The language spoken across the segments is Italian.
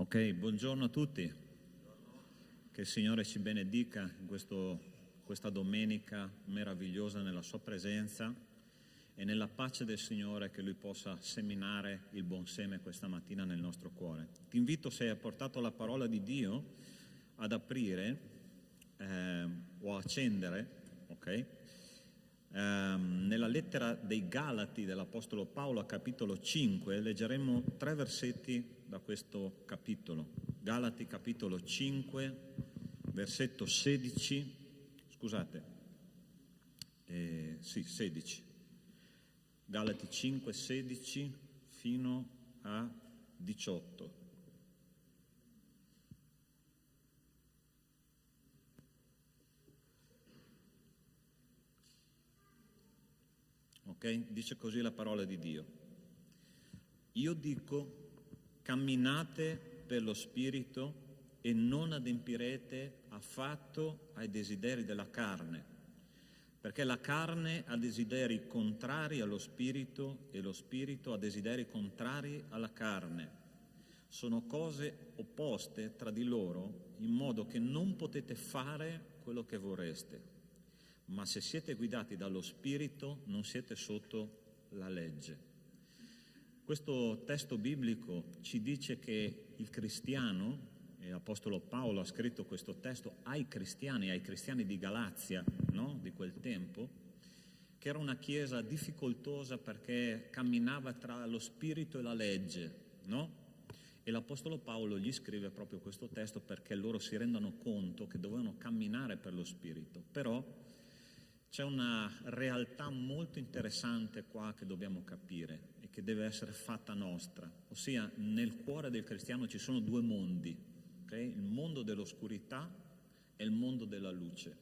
Ok, buongiorno a tutti. Che il Signore ci benedica in questa domenica meravigliosa nella Sua presenza e nella pace del Signore, che Lui possa seminare il buon seme questa mattina nel nostro cuore. Ti invito, se hai portato la parola di Dio, ad aprire o accendere, ok? Nella lettera dei Galati dell'Apostolo Paolo, a capitolo 5, leggeremo 3 versetti da questo capitolo. Galati capitolo 5, versetto 16, scusate, 16. Galati 5, 16 fino a 18. Ok? Dice così la parola di Dio. Io dico, camminate per lo Spirito e non adempirete affatto ai desideri della carne, perché la carne ha desideri contrari allo Spirito e lo Spirito ha desideri contrari alla carne. Sono cose opposte tra di loro, in modo che non potete fare quello che vorreste. Ma se siete guidati dallo Spirito non siete sotto la legge. Questo testo biblico ci dice che il cristiano, e l'Apostolo Paolo ha scritto questo testo ai cristiani di Galazia, no? Di quel tempo, che era una chiesa difficoltosa perché camminava tra lo Spirito e la legge, no? E l'Apostolo Paolo gli scrive proprio questo testo perché loro si rendano conto che dovevano camminare per lo Spirito. Però c'è una realtà molto interessante qua che dobbiamo capire e che deve essere fatta nostra, ossia nel cuore del cristiano ci sono due mondi, okay? Il mondo dell'oscurità e il mondo della luce.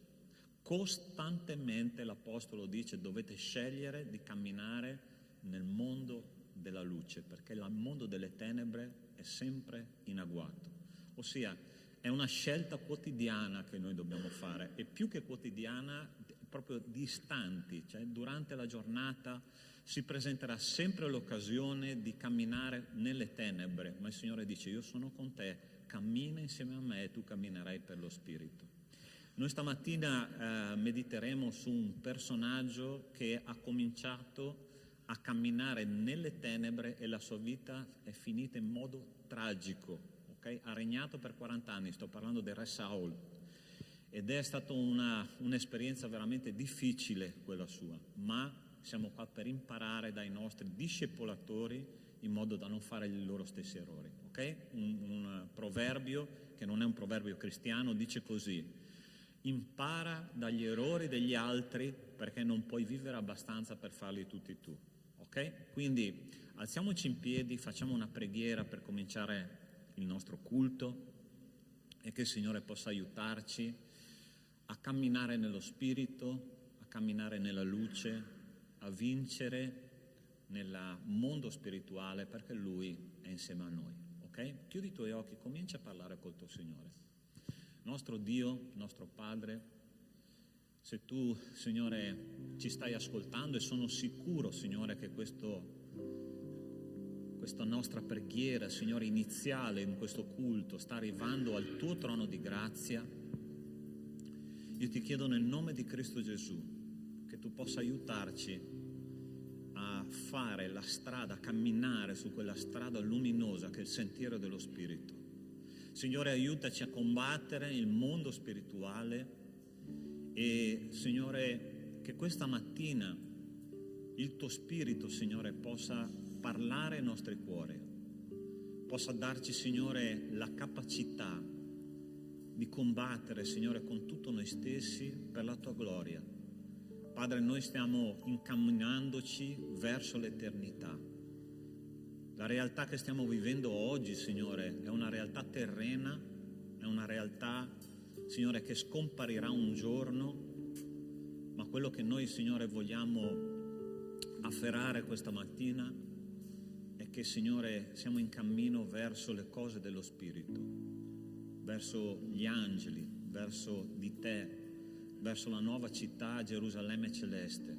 Costantemente l'Apostolo dice dovete scegliere di camminare nel mondo della luce, perché il mondo delle tenebre è sempre in agguato, ossia è una scelta quotidiana che noi dobbiamo fare, e più che quotidiana proprio di istanti, cioè durante la giornata si presenterà sempre l'occasione di camminare nelle tenebre, ma il Signore dice io sono con te, cammina insieme a me e tu camminerai per lo Spirito. Noi stamattina mediteremo su un personaggio che ha cominciato a camminare nelle tenebre e la sua vita è finita in modo tragico, okay? Ha regnato per 40 anni, sto parlando del re Saul. Ed è stata un'esperienza veramente difficile quella sua, ma siamo qua per imparare dai nostri discepolatori in modo da non fare i loro stessi errori. Okay? Un proverbio, che non è un proverbio cristiano, dice così: impara dagli errori degli altri perché non puoi vivere abbastanza per farli tutti tu. Okay? Quindi alziamoci in piedi, facciamo una preghiera per cominciare il nostro culto e che il Signore possa aiutarci a camminare nello Spirito, a camminare nella luce, a vincere nel mondo spirituale, perché Lui è insieme a noi, ok? Chiudi i tuoi occhi, comincia a parlare col tuo Signore. Nostro Dio, nostro Padre, se Tu, Signore, ci stai ascoltando, e sono sicuro, Signore, che questa nostra preghiera, Signore, iniziale in questo culto sta arrivando al Tuo trono di grazia, io ti chiedo nel nome di Cristo Gesù che Tu possa aiutarci a fare la strada, a camminare su quella strada luminosa che è il sentiero dello Spirito. Signore, aiutaci a combattere il mondo spirituale e, Signore, che questa mattina il Tuo Spirito, Signore, possa parlare ai nostri cuori, possa darci, Signore, la capacità di combattere, Signore, con tutto noi stessi per la Tua gloria. Padre, noi stiamo incamminandoci verso l'eternità. La realtà che stiamo vivendo oggi, Signore, è una realtà terrena, è una realtà, Signore, che scomparirà un giorno, ma quello che noi, Signore, vogliamo afferrare questa mattina è che, Signore, siamo in cammino verso le cose dello Spirito, verso gli angeli, verso di Te, verso la nuova città Gerusalemme celeste.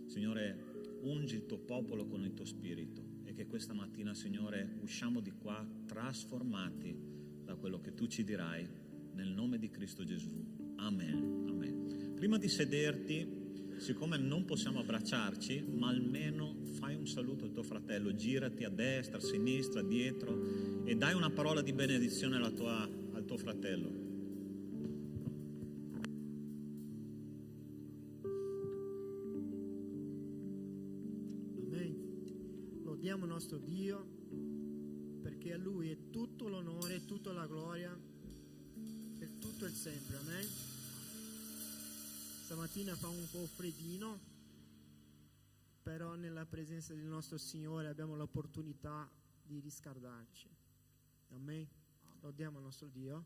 Signore, ungi il Tuo popolo con il Tuo Spirito e che questa mattina, Signore, usciamo di qua trasformati da quello che Tu ci dirai, nel nome di Cristo Gesù. Amen. Amen. Prima di sederti, siccome non possiamo abbracciarci, ma almeno fai un saluto al tuo fratello, girati a destra, a sinistra, dietro e dai una parola di benedizione al tuo fratello. Amen. Lodiamo il nostro Dio, perché a Lui è tutto l'onore, tutta la gloria, per tutto il sempre. Amen. Stamattina fa un po' freddino, però nella presenza del nostro Signore abbiamo l'opportunità di riscaldarci. Amen. Lodiamo il nostro Dio.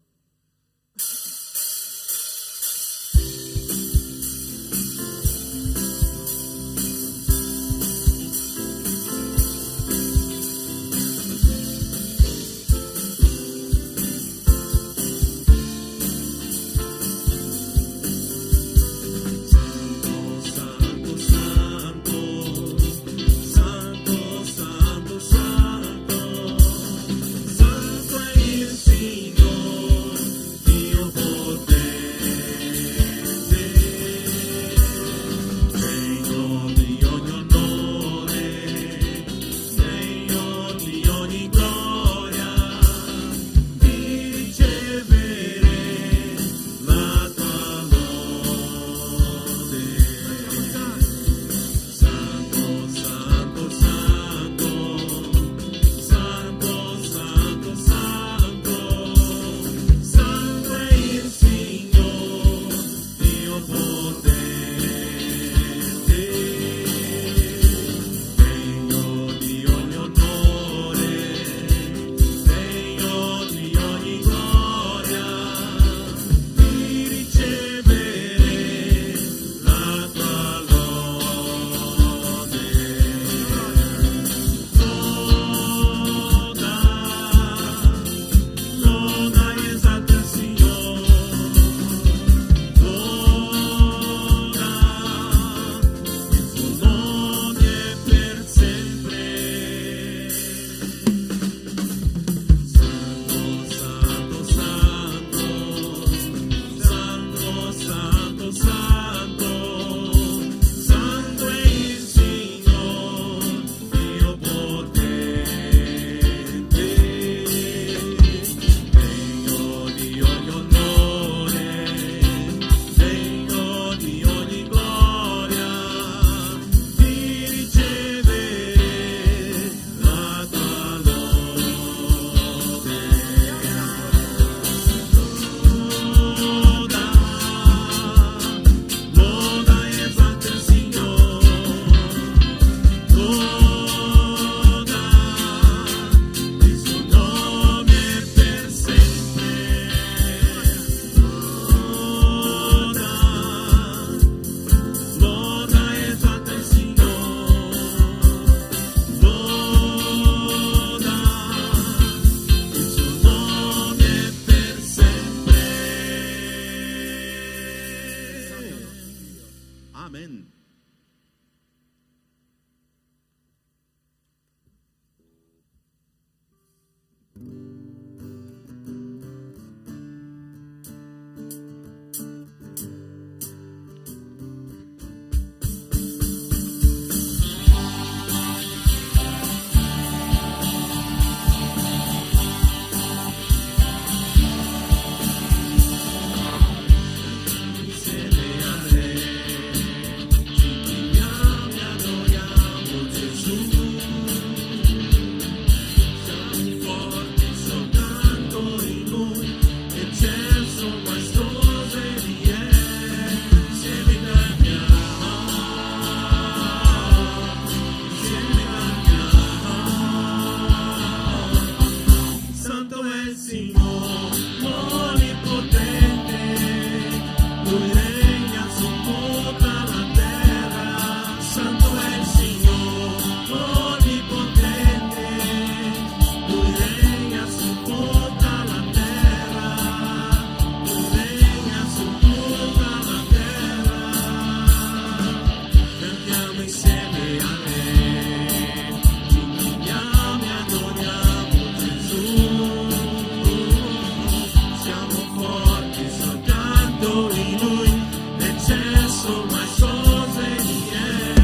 so my soul's in the air.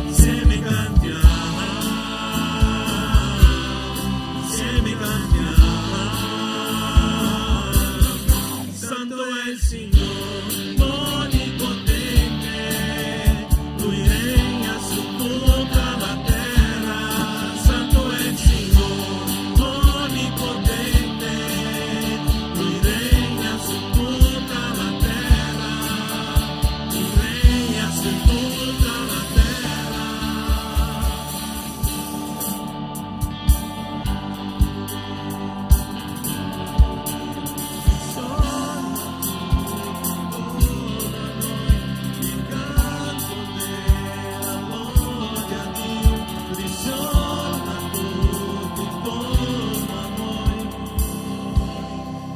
Insieme cantiamo, insieme cantiamo. Santo è il Signore, onnipotente, Lui regna su tutta la terra. Santo è il Signore, onnipotente, Lui regna su tutta la terra. Lui regna su tutta la terra.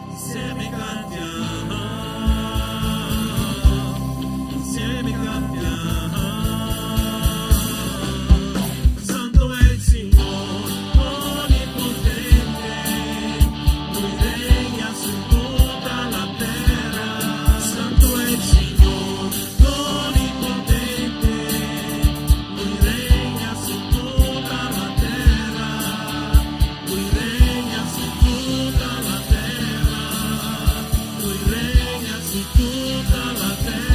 Insieme cantiamo, insieme cantiamo. Santo è il Signore, onnipotente, Lui regna su tutta la terra. Santo è il Signore, onnipotente, Lui regna su tutta la terra. Lui regna su tutta la terra. Lui regna su tutta la terra.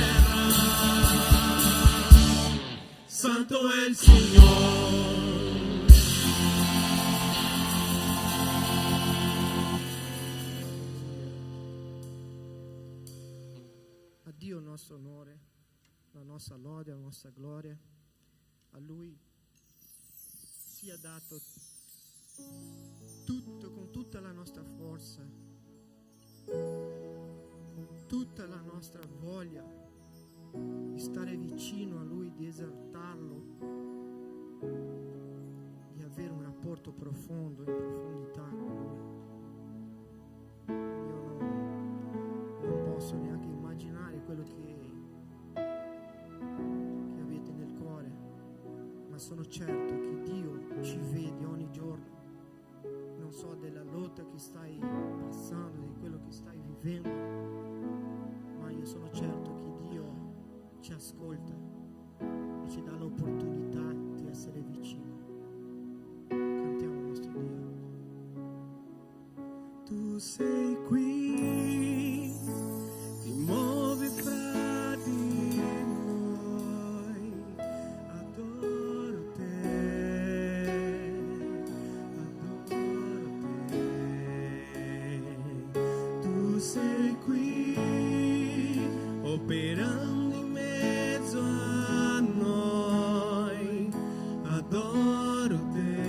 Santo è il Signore. A Dio il nostro onore, la nostra lode, la nostra gloria. A Lui sia dato tutto, con tutta la nostra forza, con tutta la nostra voglia di stare vicino a Lui, di esaltarlo, di avere un rapporto profondo, in profondità con Lui. Io non posso neanche immaginare quello che avete nel cuore, ma sono certo che Dio ci vede ogni giorno. Non so della lotta che stai passando, di quello che stai vivendo, ma io sono certo che Dio ci ascolta e ci dà l'opportunità di essere vicino. Cantiamo il nostro Dio. Tu sei qui, ti muovi fra di noi, adoro te, adoro te. Tu sei qui, operando in mezzo a noi, adoro te,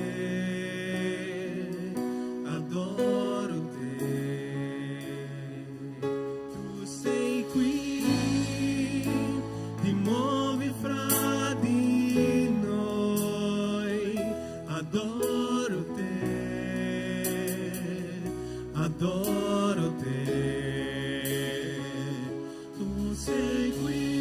adoro te. Tu sei qui, ti muovi fra di noi, adoro te, adoro te. Tu sei qui.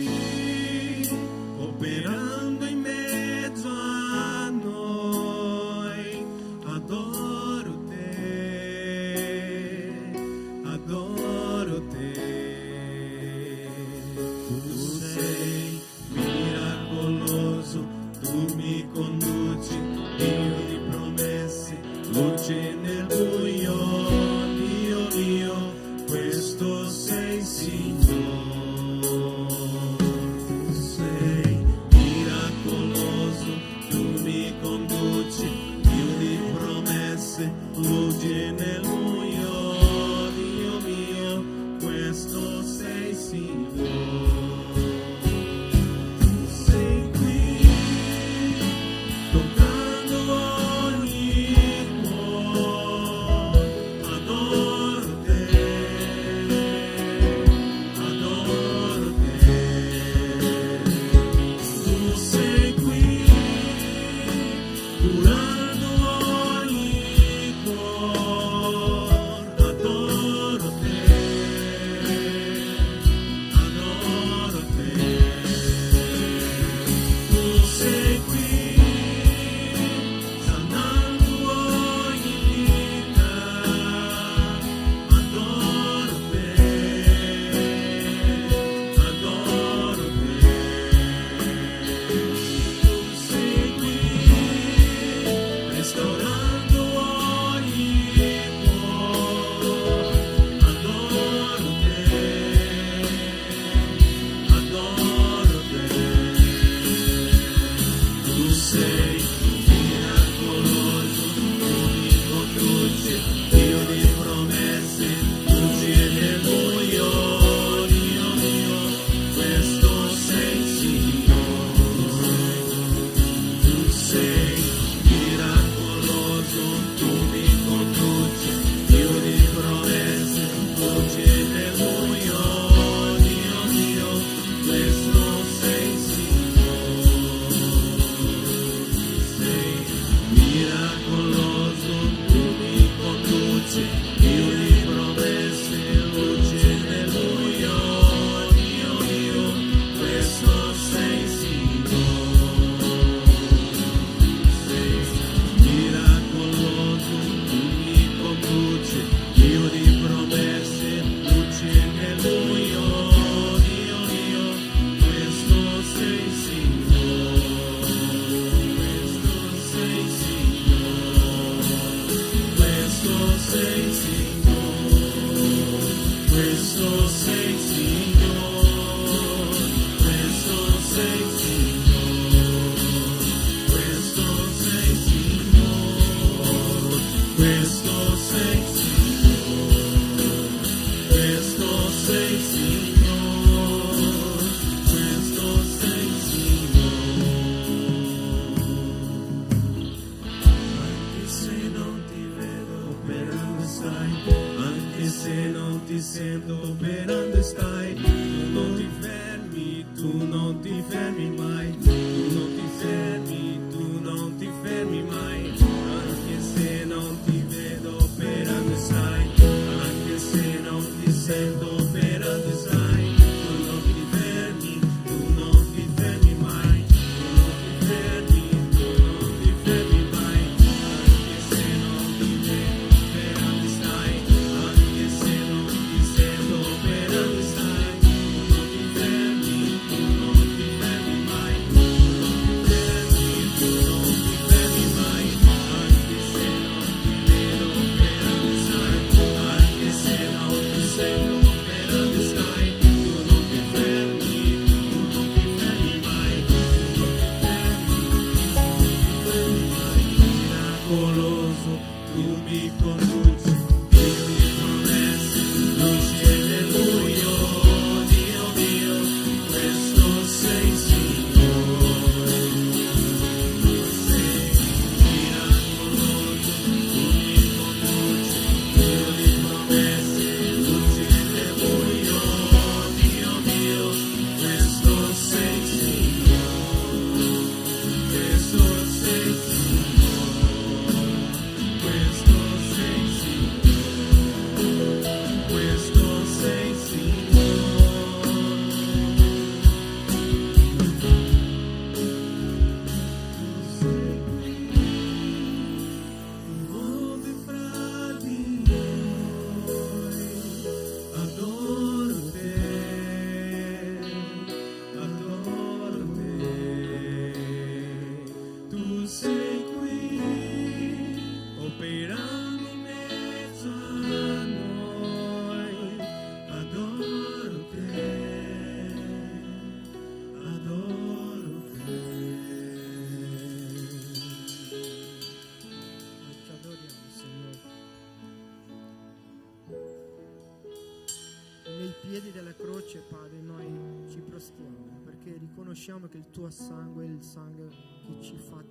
riconosciamo che il tuo sangue è il sangue che ci fa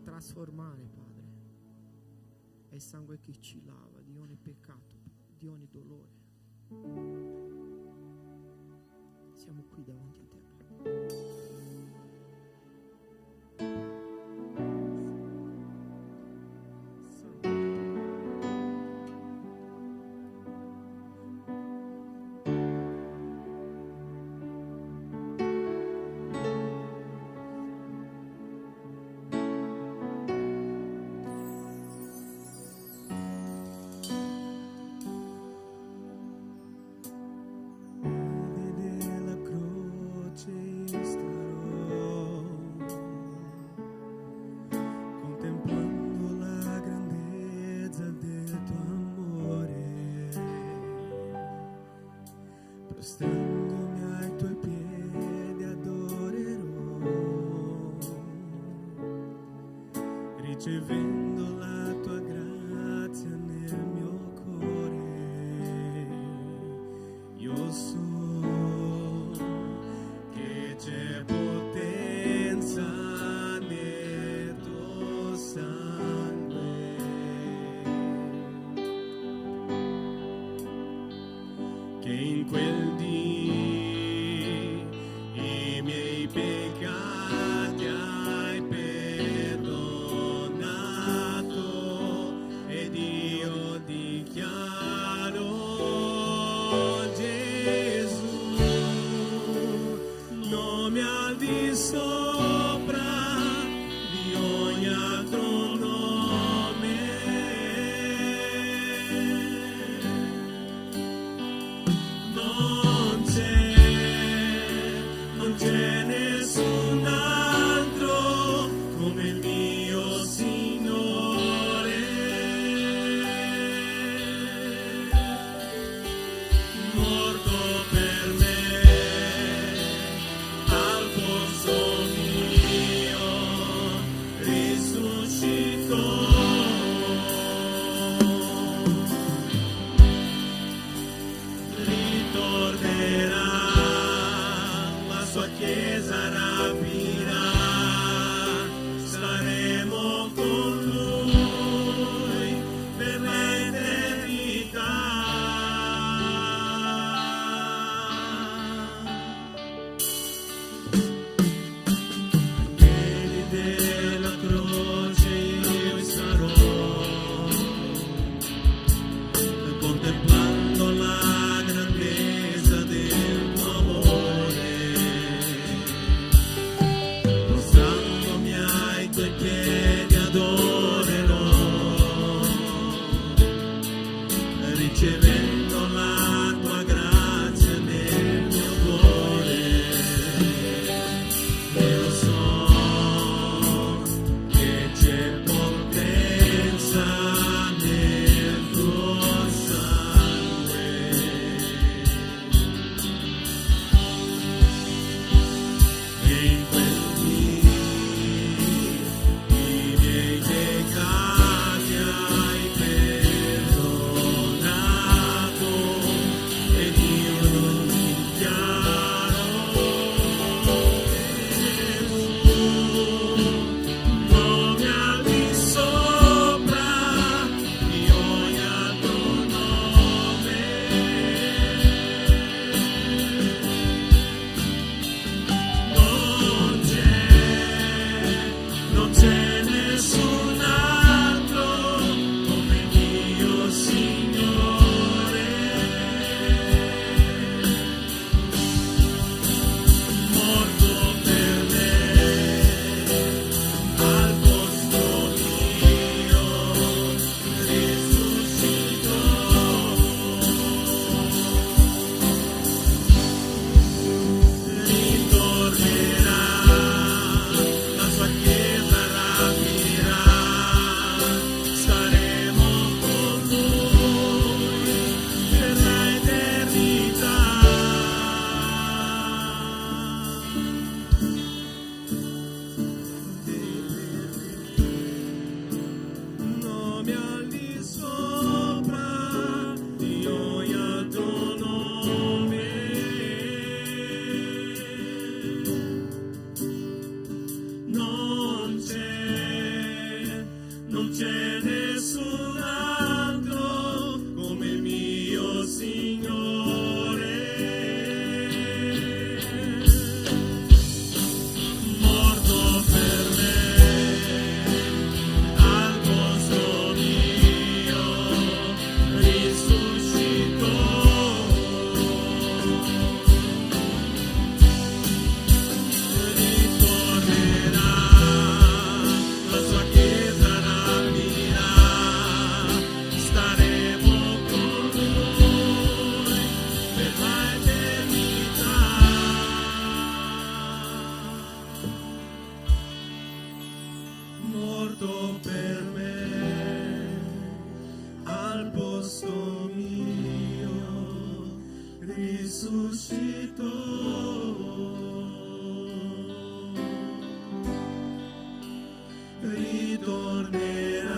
trasformare, Padre. È il sangue che ci lava di ogni peccato, di ogni dolore. Siamo qui davanti a te, Padre. Prostendomi ai tuoi piedi adorerò, ricevendo la tua grazia nel mio cuore. Io so che c'è potenza nel tuo sangue, che in quel dì i miei peccati hai perdonato, ed io dichiaro Gesù, nome al di sopra di ogni altro nome. Non c'è nessun altro come il mio Signore. Morto per me, al posto mio, risuscitò. Ritornerà, la sua chiesa rapirà, staremo con lui per l'eternità. Ai piedi della croce io sarò, contemplando la grandezza del tuo amore. morto per me, al posto mio risuscitò. Ritornerà,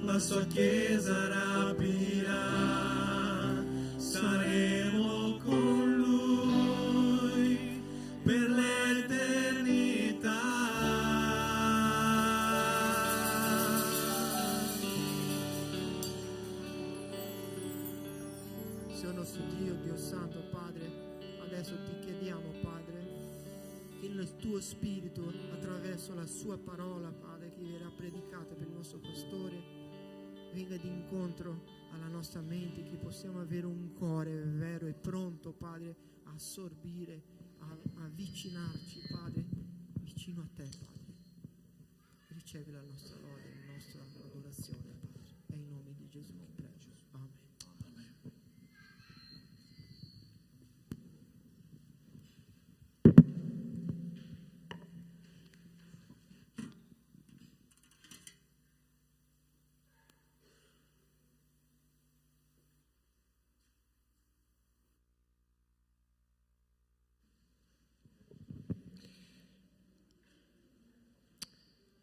la sua chiesa rapirà, saremo con lui per l'eternità. Signore nostro Dio, Dio Santo, Padre, adesso ti chiediamo, Padre, che il tuo Spirito, attraverso la sua parola, Padre, che verrà predicata per il nostro pastore, venga d'incontro alla nostra mente, che possiamo avere un cuore vero e pronto, Padre, a assorbire, a avvicinarci, Padre, vicino a te, Padre. Ricevi la nostra lode, la nostra adorazione, Padre. È in nome di Gesù che prego. Amen.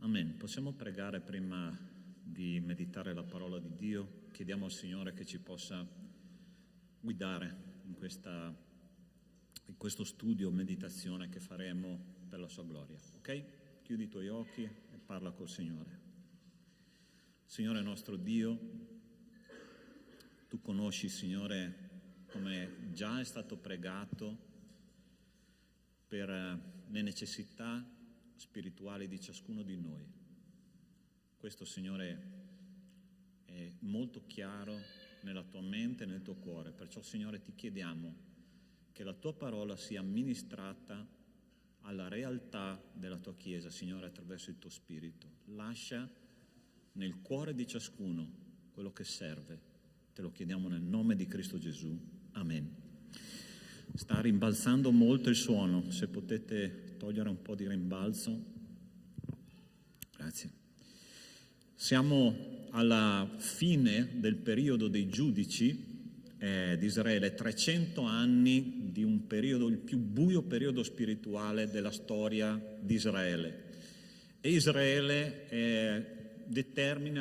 Amen. Possiamo pregare prima di meditare la parola di Dio? Chiediamo al Signore che ci possa guidare in questo studio, meditazione che faremo per la sua gloria. Ok? Chiudi i tuoi occhi e parla col Signore. Signore nostro Dio, tu conosci, Signore, come già è stato pregato per le necessità spirituali di ciascuno di noi. Questo, Signore, è molto chiaro nella tua mente e nel tuo cuore. Perciò, Signore, ti chiediamo che la tua parola sia ministrata alla realtà della tua Chiesa, Signore, attraverso il tuo Spirito. Lascia nel cuore di ciascuno quello che serve. Te lo chiediamo nel nome di Cristo Gesù. Amen. Sta rimbalzando molto il suono, se potete togliere un po' di rimbalzo. Grazie. Siamo alla fine del periodo dei giudici di Israele, 300 anni di un periodo, il più buio periodo spirituale della storia di Israele. E Israele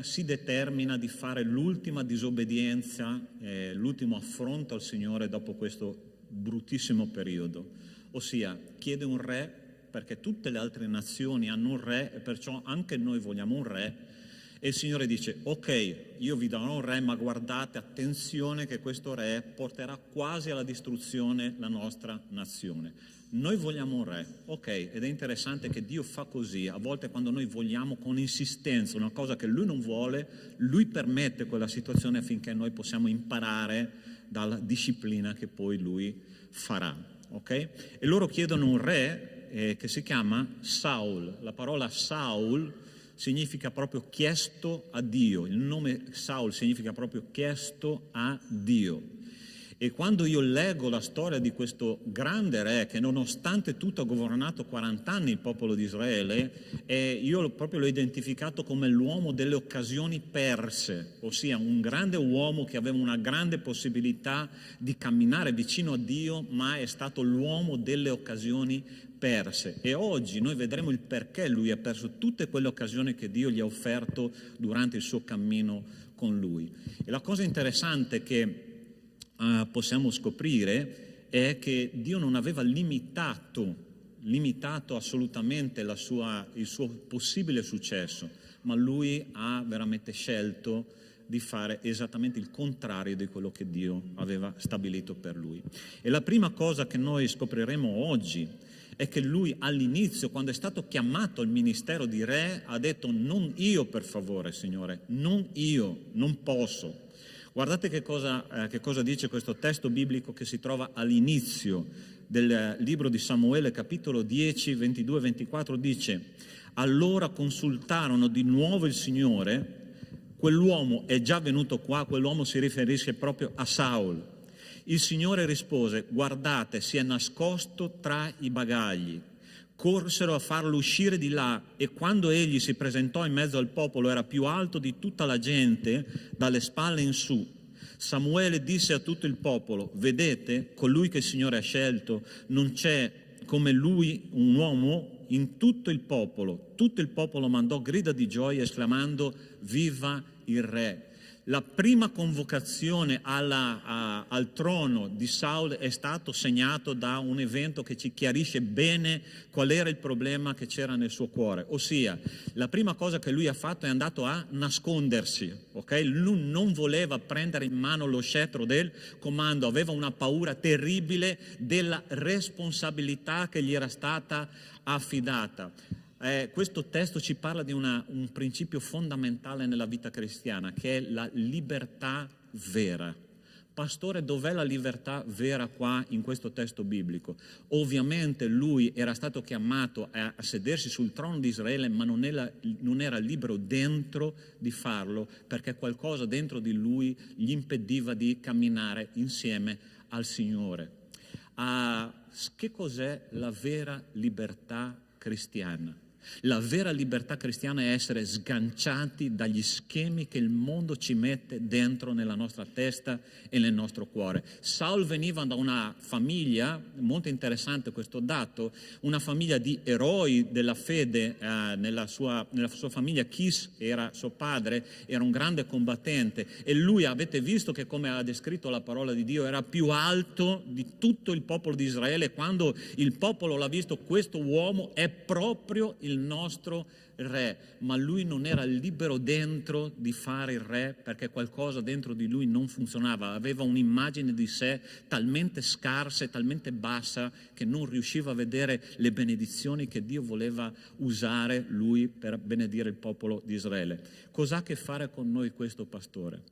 si determina di fare l'ultima disobbedienza, l'ultimo affronto al Signore dopo questo bruttissimo periodo, ossia chiede un re, perché tutte le altre nazioni hanno un re e perciò anche noi vogliamo un re, e il Signore dice: ok, io vi darò un re, ma guardate, attenzione che questo re porterà quasi alla distruzione la nostra nazione. Noi vogliamo un re, ok, ed è interessante che Dio fa così, a volte quando noi vogliamo con insistenza una cosa che Lui non vuole, Lui permette quella situazione affinché noi possiamo imparare dalla disciplina che poi Lui farà, ok? E loro chiedono un re che si chiama Saul. La parola Saul significa proprio chiesto a Dio, il nome Saul significa proprio chiesto a Dio. E quando io leggo la storia di questo grande re che nonostante tutto ha governato 40 anni il popolo di Israele, io proprio l'ho identificato come l'uomo delle occasioni perse, ossia un grande uomo che aveva una grande possibilità di camminare vicino a Dio, ma è stato l'uomo delle occasioni perse. E oggi noi vedremo il perché lui ha perso tutte quelle occasioni che Dio gli ha offerto durante il suo cammino con lui. E la cosa interessante che possiamo scoprire è che Dio non aveva limitato assolutamente il suo possibile successo, ma Lui ha veramente scelto di fare esattamente il contrario di quello che Dio aveva stabilito per Lui. E la prima cosa che noi scopriremo oggi è che Lui all'inizio, quando è stato chiamato al ministero di re, ha detto: non io, per favore, Signore, non io, non posso. Guardate che cosa dice questo testo biblico che si trova all'inizio del libro di Samuele, capitolo 10, 22-24, dice: allora consultarono di nuovo il Signore, quell'uomo è già venuto qua, quell'uomo si riferisce proprio a Saul. Il Signore rispose: guardate, si è nascosto tra i bagagli. corsero a farlo uscire di là, e quando egli si presentò in mezzo al popolo era più alto di tutta la gente dalle spalle in su. Samuele disse a tutto il popolo: vedete, colui che il Signore ha scelto, non c'è come lui un uomo in tutto il popolo. Tutto il popolo mandò grida di gioia esclamando: viva il re. La prima convocazione al trono di Saul è stato segnato da un evento che ci chiarisce bene qual era il problema che c'era nel suo cuore. Ossia, la prima cosa che lui ha fatto è andato a nascondersi, ok? Lui non voleva prendere in mano lo scettro del comando, aveva una paura terribile della responsabilità che gli era stata affidata. Questo testo ci parla di un principio fondamentale nella vita cristiana, che è la libertà vera. Pastore, dov'è la libertà vera qua in questo testo biblico? Ovviamente lui era stato chiamato a sedersi sul trono di Israele, ma non era libero dentro di farlo, perché qualcosa dentro di lui gli impediva di camminare insieme al Signore. Che cos'è la vera libertà cristiana? La vera libertà cristiana è essere sganciati dagli schemi che il mondo ci mette dentro nella nostra testa e nel nostro cuore. Saul veniva da una famiglia, molto interessante questo dato, una famiglia di eroi della fede. Nella sua famiglia Kis era suo padre, era un grande combattente, e lui, avete visto che, come ha descritto la parola di Dio, era più alto di tutto il popolo di Israele. Quando il popolo l'ha visto, questo uomo è proprio il nostro re, ma lui non era libero dentro di fare il re, perché qualcosa dentro di lui non funzionava, aveva un'immagine di sé talmente scarsa e talmente bassa che non riusciva a vedere le benedizioni che Dio voleva usare lui per benedire il popolo di Israele. Cos'ha a che fare con noi questo, pastore?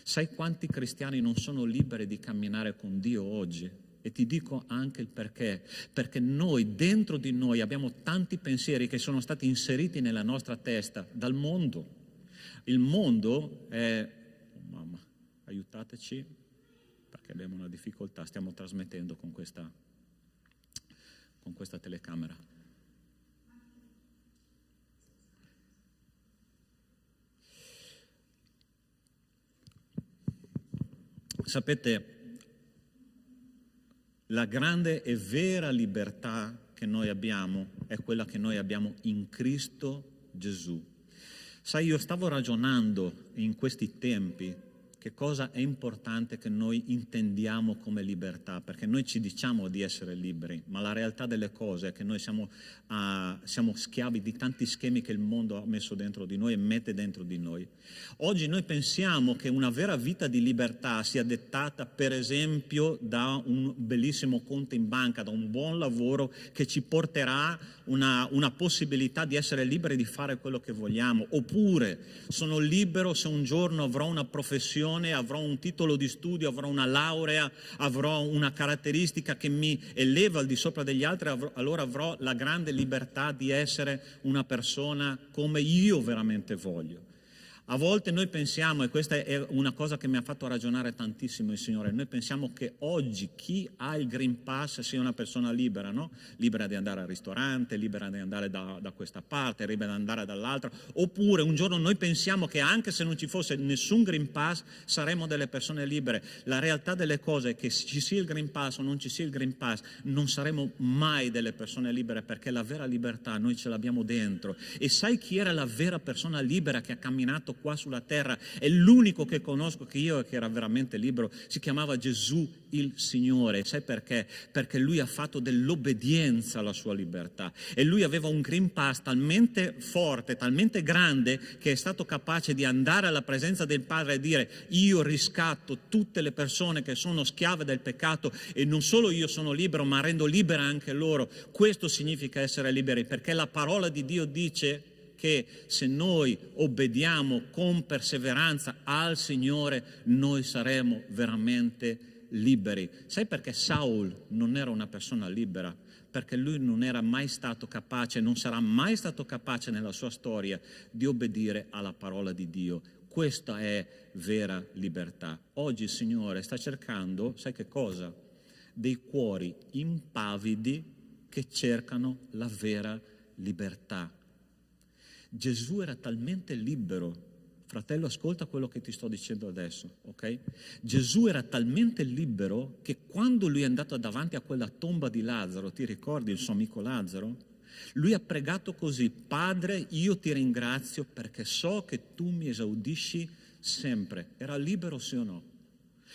Sai quanti cristiani non sono liberi di camminare con Dio oggi? E ti dico anche il perché. Perché noi, dentro di noi, abbiamo tanti pensieri che sono stati inseriti nella nostra testa dal mondo. Il mondo è... Oh, mamma, aiutateci, perché abbiamo una difficoltà. Stiamo trasmettendo con questa telecamera. Sapete, la grande e vera libertà che noi abbiamo è quella che noi abbiamo in Cristo Gesù. Sai, io stavo ragionando in questi tempi che cosa è importante che noi intendiamo come libertà, perché noi ci diciamo di essere liberi, ma la realtà delle cose è che noi siamo schiavi di tanti schemi che il mondo ha messo dentro di noi e mette dentro di noi. Oggi noi pensiamo che una vera vita di libertà sia dettata, per esempio, da un bellissimo conto in banca, da un buon lavoro che ci porterà una possibilità di essere liberi di fare quello che vogliamo, oppure sono libero se un giorno avrò una professione, avrò un titolo di studio, avrò una laurea, avrò una caratteristica che mi eleva al di sopra degli altri, allora avrò la grande libertà di essere una persona come io veramente voglio. A volte noi pensiamo, e questa è una cosa che mi ha fatto ragionare tantissimo il Signore, noi pensiamo che oggi chi ha il Green Pass sia una persona libera, no? Libera di andare al ristorante, libera di andare da questa parte, libera di andare dall'altra, oppure un giorno noi pensiamo che anche se non ci fosse nessun Green Pass saremmo delle persone libere. La realtà delle cose è che ci sia il Green Pass o non ci sia il Green Pass non saremo mai delle persone libere, perché la vera libertà noi ce l'abbiamo dentro. E sai chi era la vera persona libera che ha camminato qua sulla terra? È l'unico che conosco che io e che era veramente libero, si chiamava Gesù il Signore. Sai perché? Perché lui ha fatto dell'obbedienza la sua libertà, e lui aveva un Green Pass talmente forte, talmente grande, che è stato capace di andare alla presenza del Padre e dire: io riscatto tutte le persone che sono schiave del peccato, e non solo io sono libero, ma rendo libera anche loro. Questo significa essere liberi, perché la parola di Dio dice che se noi obbediamo con perseveranza al Signore, noi saremo veramente liberi. Sai perché Saul non era una persona libera? Perché lui non era mai stato capace, non sarà mai stato capace nella sua storia di obbedire alla parola di Dio. Questa è vera libertà. Oggi il Signore sta cercando, sai che cosa? Dei cuori impavidi che cercano la vera libertà. Gesù era talmente libero, fratello, ascolta quello che ti sto dicendo adesso, ok? Gesù era talmente libero che quando lui è andato davanti a quella tomba di Lazzaro, ti ricordi il suo amico Lazzaro? Lui ha pregato così: Padre, io ti ringrazio perché so che tu mi esaudisci sempre. Era libero, sì o no?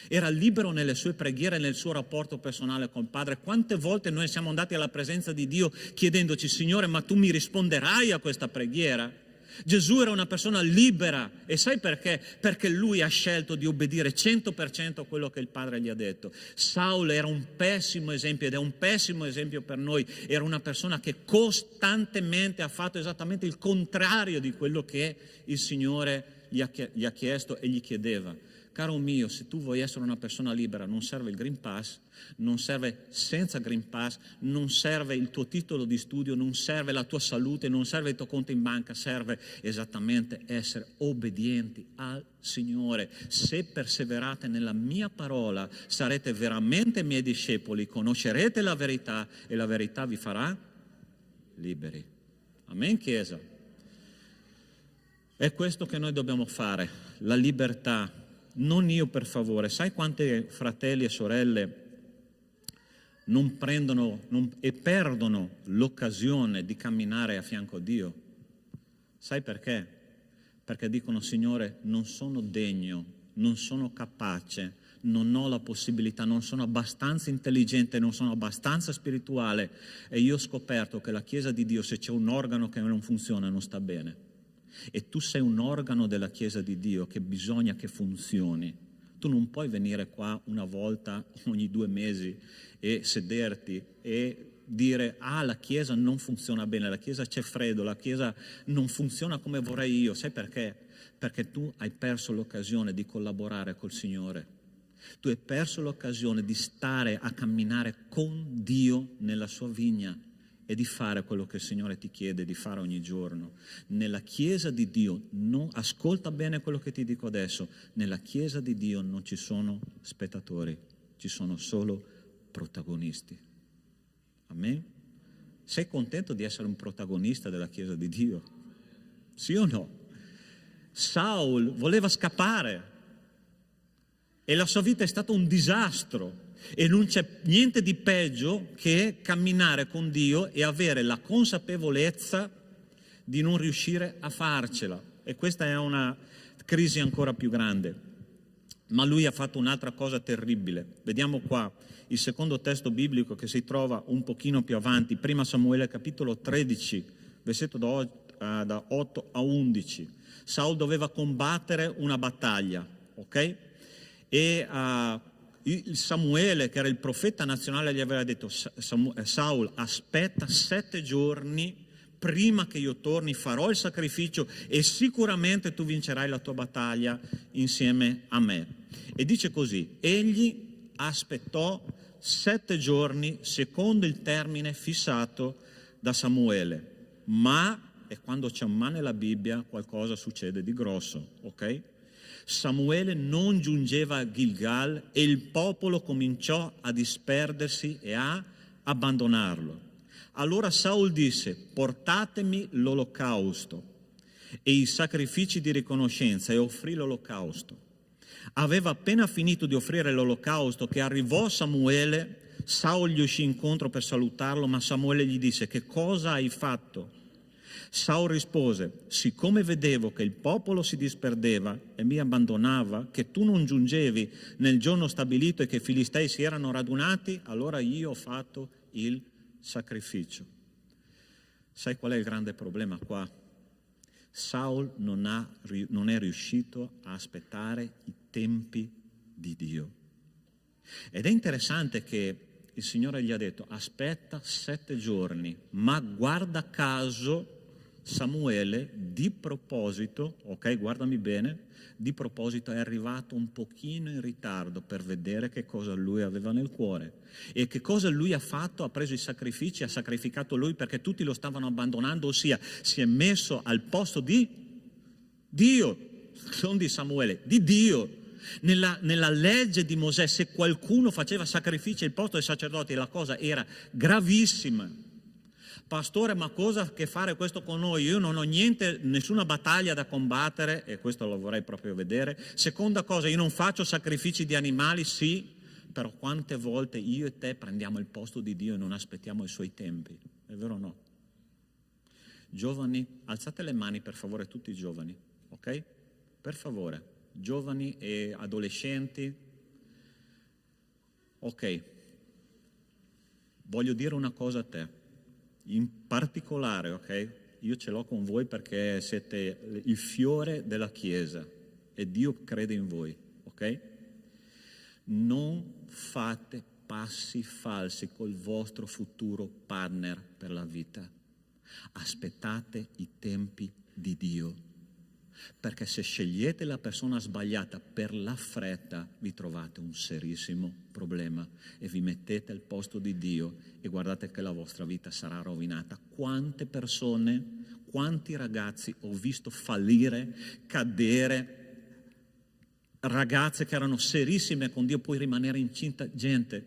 Era libero nelle sue preghiere, nel suo rapporto personale col Padre. Quante volte noi siamo andati alla presenza di Dio chiedendoci: Signore, ma tu mi risponderai a questa preghiera? Gesù era una persona libera, e sai perché? Perché lui ha scelto di obbedire 100% a quello che il Padre gli ha detto. Saulo era un pessimo esempio, ed è un pessimo esempio per noi. Era una persona che costantemente ha fatto esattamente il contrario di quello che il Signore gli ha chiesto e gli chiedeva. Caro mio, se tu vuoi essere una persona libera, non serve il Green Pass, non serve senza Green Pass, non serve il tuo titolo di studio, non serve la tua salute, non serve il tuo conto in banca, serve esattamente essere obbedienti al Signore. Se perseverate nella mia parola, sarete veramente miei discepoli, conoscerete la verità e la verità vi farà liberi. Amen, Chiesa? È questo che noi dobbiamo fare, la libertà. Non io, per favore. Sai quante fratelli e sorelle non prendono e perdono l'occasione di camminare a fianco a Dio? Sai perché? Perché dicono: Signore, non sono degno, non sono capace, non ho la possibilità, non sono abbastanza intelligente, non sono abbastanza spirituale. E io ho scoperto che la Chiesa di Dio, se c'è un organo che non funziona, non sta bene. E tu sei un organo della Chiesa di Dio che bisogna che funzioni. Tu non puoi venire qua una volta ogni 2 mesi e sederti e dire: ah, la Chiesa non funziona bene, la Chiesa c'è freddo, la Chiesa non funziona come vorrei io. Sai perché? Perché tu hai perso l'occasione di collaborare col Signore. Tu hai perso l'occasione di stare a camminare con Dio nella sua vigna e di fare quello che il Signore ti chiede di fare ogni giorno. Nella Chiesa di Dio, ascolta bene quello che ti dico adesso, nella Chiesa di Dio non ci sono spettatori, ci sono solo protagonisti. Amen? Sei contento di essere un protagonista della Chiesa di Dio? Sì o no? Saul voleva scappare e la sua vita è stata un disastro. E non c'è niente di peggio che camminare con Dio e avere la consapevolezza di non riuscire a farcela. E questa è una crisi ancora più grande. Ma lui ha fatto un'altra cosa terribile. Vediamo qua il secondo testo biblico che si trova un pochino più avanti, 1 Samuele capitolo 13, versetto da 8 a 11. Saul doveva combattere una battaglia, ok? E il Samuele, che era il profeta nazionale, gli aveva detto: Saul, aspetta 7 giorni prima che io torni, farò il sacrificio e sicuramente tu vincerai la tua battaglia insieme a me. E dice così: egli aspettò 7 giorni secondo il termine fissato da Samuele. Ma, e quando c'è un ma nella Bibbia, qualcosa succede di grosso, ok? Samuele non giungeva a Gilgal e il popolo cominciò a disperdersi e a abbandonarlo. Allora Saul disse: portatemi l'olocausto e i sacrifici di riconoscenza, e offrì l'olocausto. Aveva appena finito di offrire l'olocausto che arrivò Samuele. Saul gli uscì incontro per salutarlo, ma Samuele gli disse: che cosa hai fatto? Saul rispose: siccome vedevo che il popolo si disperdeva e mi abbandonava, che tu non giungevi nel giorno stabilito e che i Filistei si erano radunati, allora io ho fatto il sacrificio. Sai qual è il grande problema qua? Saul non è riuscito a aspettare i tempi di Dio. Ed è interessante che il Signore gli ha detto: aspetta 7 giorni, ma guarda caso Samuele di proposito, ok, guardami bene, di proposito è arrivato un pochino in ritardo per vedere che cosa lui aveva nel cuore e che cosa lui ha fatto. Ha preso i sacrifici, ha sacrificato lui perché tutti lo stavano abbandonando, ossia si è messo al posto di Dio, non di Samuele, di Dio. Nella legge di Mosè, se qualcuno faceva sacrifici al posto dei sacerdoti, la cosa era gravissima. Pastore, ma cosa ha a che fare questo con noi? Io non ho niente, nessuna battaglia da combattere, e questo lo vorrei proprio vedere. Seconda cosa, io non faccio sacrifici di animali, sì, però quante volte io e te prendiamo il posto di Dio e non aspettiamo i suoi tempi, è vero o no? Giovani, alzate le mani per favore, tutti i giovani, ok? Per favore, giovani e adolescenti. Ok, voglio dire una cosa a te. In particolare, ok? Io ce l'ho con voi perché siete il fiore della Chiesa e Dio crede in voi, ok? Non fate passi falsi col vostro futuro partner per la vita. Aspettate i tempi di Dio, perché se scegliete la persona sbagliata per la fretta vi trovate un serissimo problema e vi mettete al posto di Dio e guardate che la vostra vita sarà rovinata. Quante persone, quanti ragazzi ho visto fallire, cadere, ragazze che erano serissime con Dio poi rimanere incinta. Gente,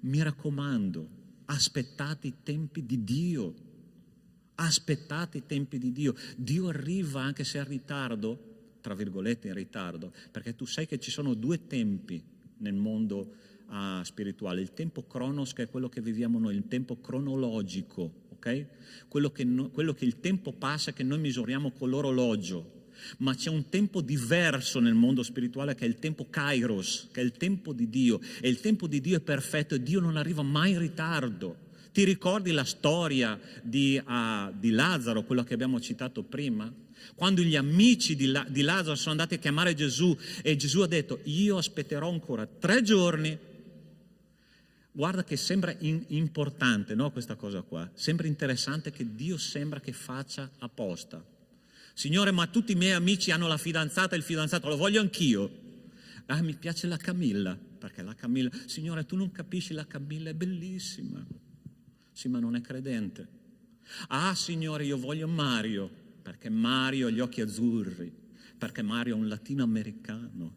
mi raccomando, aspettate i tempi di Dio. Aspettate i tempi di Dio. Dio arriva anche se è in ritardo, tra virgolette in ritardo, perché tu sai che ci sono due tempi nel mondo spirituale. Il tempo cronos, che è quello che viviamo noi, il tempo cronologico, ok? Quello che il tempo passa, che noi misuriamo con l'orologio. Ma c'è un tempo diverso nel mondo spirituale che è il tempo kairos, che è il tempo di Dio. E il tempo di Dio è perfetto e Dio non arriva mai in ritardo. Ti ricordi la storia di Lazzaro, quella che abbiamo citato prima? Quando gli amici di Lazzaro sono andati a chiamare Gesù e Gesù ha detto: io aspetterò ancora 3 giorni. Guarda che sembra importante, no, questa cosa qua. Sembra interessante che Dio sembra che faccia apposta. Signore, ma tutti i miei amici hanno la fidanzata e il fidanzato, lo voglio anch'io. Ah, mi piace la Camilla, perché la Camilla... Signore, tu non capisci, la Camilla è bellissima. Sì, ma non è credente. Ah, Signore, io voglio Mario, perché Mario ha gli occhi azzurri, perché Mario è un latinoamericano,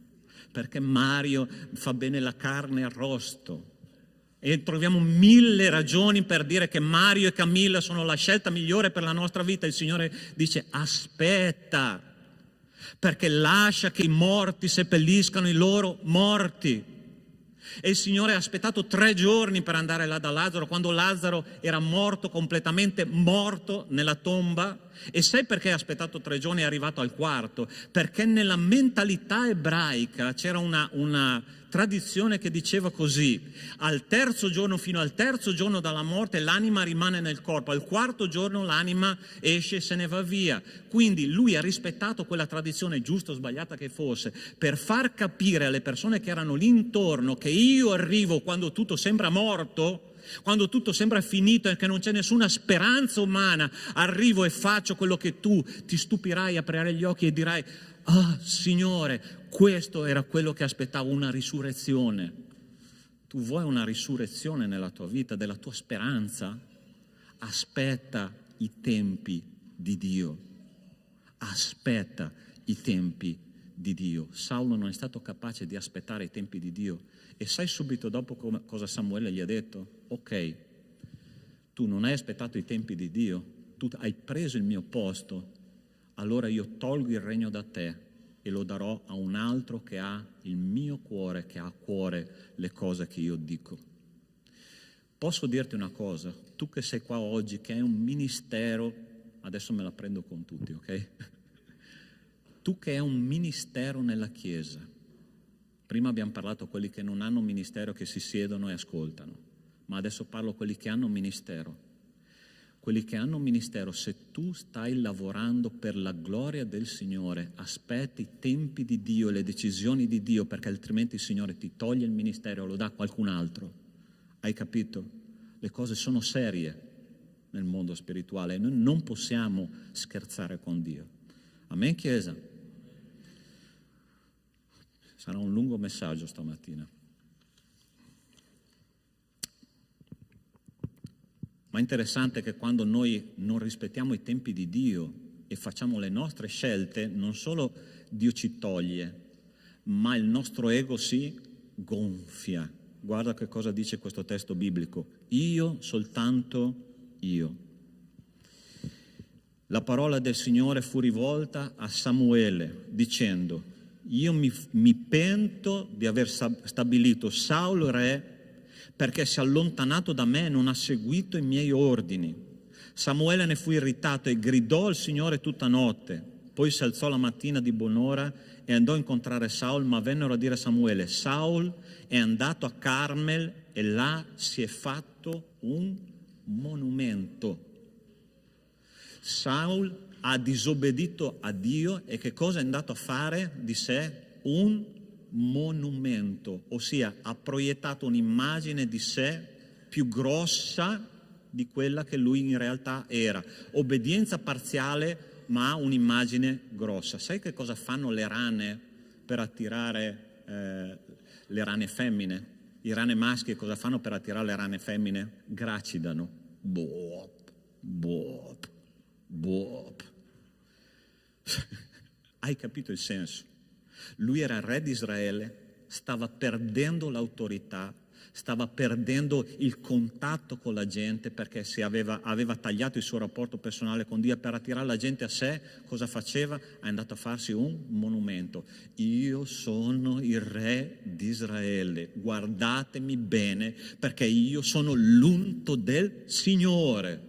perché Mario fa bene la carne arrosto. E troviamo 1000 ragioni per dire che Mario e Camilla sono la scelta migliore per la nostra vita. Il Signore dice: aspetta, perché lascia che i morti seppelliscano i loro morti. E il Signore ha aspettato 3 giorni per andare là da Lazzaro, quando Lazzaro era morto, completamente morto nella tomba. E sai perché ha aspettato 3 giorni e è arrivato al 4? Perché nella mentalità ebraica c'era una tradizione che diceva così: al 3° giorno, fino al 3° giorno dalla morte, l'anima rimane nel corpo, al 4° giorno l'anima esce e se ne va via. Quindi lui ha rispettato quella tradizione, giusta o sbagliata che fosse, per far capire alle persone che erano lì intorno che io arrivo quando tutto sembra morto, quando tutto sembra finito e che non c'è nessuna speranza umana. Arrivo e faccio quello che tu ti stupirai, aprirai gli occhi e dirai: ah, Signore, questo era quello che aspettavo, una risurrezione. Tu vuoi una risurrezione nella tua vita, della tua speranza? Aspetta i tempi di Dio. Aspetta i tempi di Dio. Saulo non è stato capace di aspettare i tempi di Dio. E sai subito dopo cosa Samuele gli ha detto? Ok, tu non hai aspettato i tempi di Dio, tu hai preso il mio posto, allora io tolgo il regno da te e lo darò a un altro che ha il mio cuore, che ha a cuore le cose che io dico. Posso dirti una cosa? Tu che sei qua oggi, che hai un ministero, adesso me la prendo con tutti, ok? Tu che hai un ministero nella Chiesa. Prima abbiamo parlato di quelli che non hanno ministero, che si siedono e ascoltano, ma adesso parlo di quelli che hanno ministero. Quelli che hanno ministero, se tu stai lavorando per la gloria del Signore, aspetti i tempi di Dio, le decisioni di Dio, perché altrimenti il Signore ti toglie il ministero e lo dà a qualcun altro. Hai capito? Le cose sono serie nel mondo spirituale e noi non possiamo scherzare con Dio. Amen, Chiesa? Sarà un lungo messaggio stamattina. Ma è interessante che quando noi non rispettiamo i tempi di Dio e facciamo le nostre scelte, non solo Dio ci toglie, ma il nostro ego si gonfia. Guarda che cosa dice questo testo biblico: io, soltanto io. la parola del Signore fu rivolta a Samuele dicendo: io mi pento di aver stabilito Saulo re perché si è allontanato da me e non ha seguito i miei ordini. Samuele ne fu irritato e gridò al Signore tutta notte. Poi si alzò la mattina di buon'ora e andò a incontrare Saul, ma vennero a dire a Samuele: Saul è andato a Carmel e là si è fatto un monumento. Saul ha disobbedito a Dio e che cosa è andato a fare di sé? Un monumento, ossia ha proiettato un'immagine di sé più grossa di quella che lui in realtà era. Obbedienza parziale, ma un'immagine grossa. Sai che cosa fanno le rane per attirare le rane femmine? I rane maschi cosa fanno per attirare le rane femmine? Gracidano. Boop, boop, boop. Hai capito il senso? Lui era re di Israele, stava perdendo l'autorità, stava perdendo il contatto con la gente perché aveva tagliato il suo rapporto personale con Dio. Per attirare la gente a sé, cosa faceva? È andato a farsi un monumento. Io sono il re di Israele, guardatemi bene perché io sono l'unto del Signore.